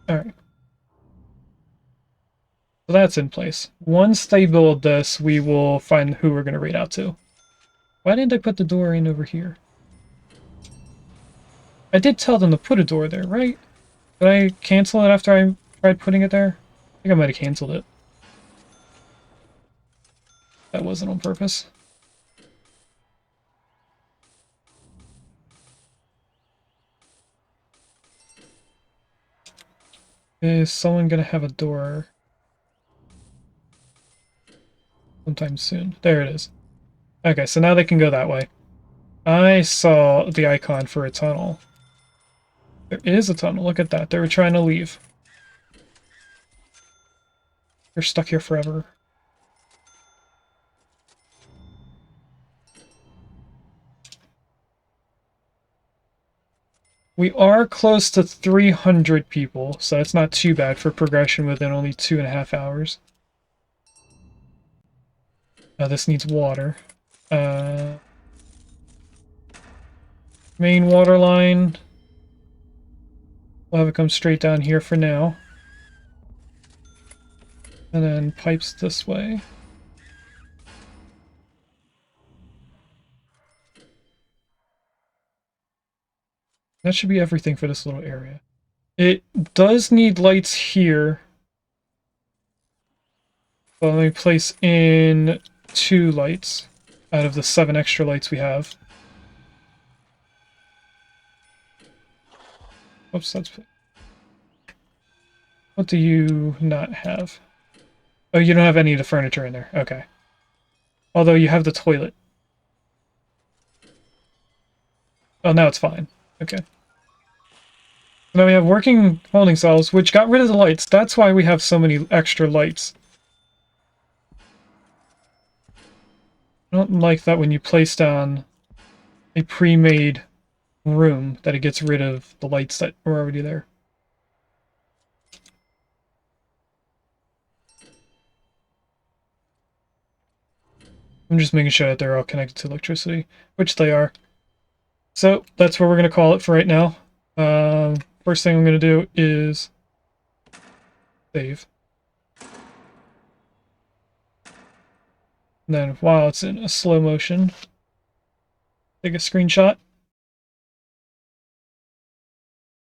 Alright. So that's in place. Once they build this, we will find who we're going to raid out to. Why didn't I put the door in over here? I did tell them to put a door there, right? Did I cancel it after I tried putting it there? I think I might have canceled it. That wasn't on purpose. Is someone going to have a door sometime soon? There it is. Okay, so now they can go that way. I saw the icon for a tunnel. There is a tunnel. Look at that. They were trying to leave. They're stuck here forever. We are close to 300 people, so that's not too bad for progression within only 2.5 hours. This needs water. Main water line. We'll have it come straight down here for now. And then pipes this way. That should be everything for this little area. It does need lights here. So let me place in 2 lights out of the 7 extra lights we have. Oops, that's... What do you not have? Oh, you don't have any of the furniture in there. Okay. Although you have the toilet. Oh, now it's fine. Okay. Now we have working holding cells, which got rid of the lights. That's why we have so many extra lights. I don't like that when you place down a pre-made room that it gets rid of the lights that were already there. I'm just making sure that they're all connected to electricity, which they are. So that's what we're going to call it for right now. First thing I'm going to do is save. And then while it's in a slow motion, take a screenshot.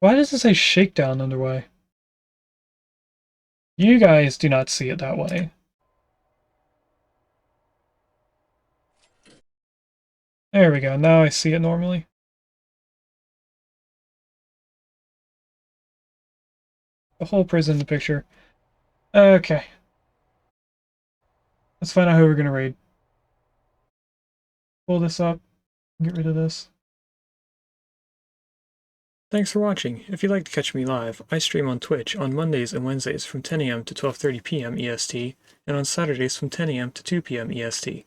Why does it say shakedown underway? You guys do not see it that way. There we go, now I see it normally. The whole prison in the picture. Okay. Let's find out who we're gonna raid. Pull this up, get rid of this. Thanks for watching. If you'd like to catch me live, I stream on Twitch on Mondays and Wednesdays from 10 AM to 12:30 PM EST, and on Saturdays from 10 AM to 2 PM EST.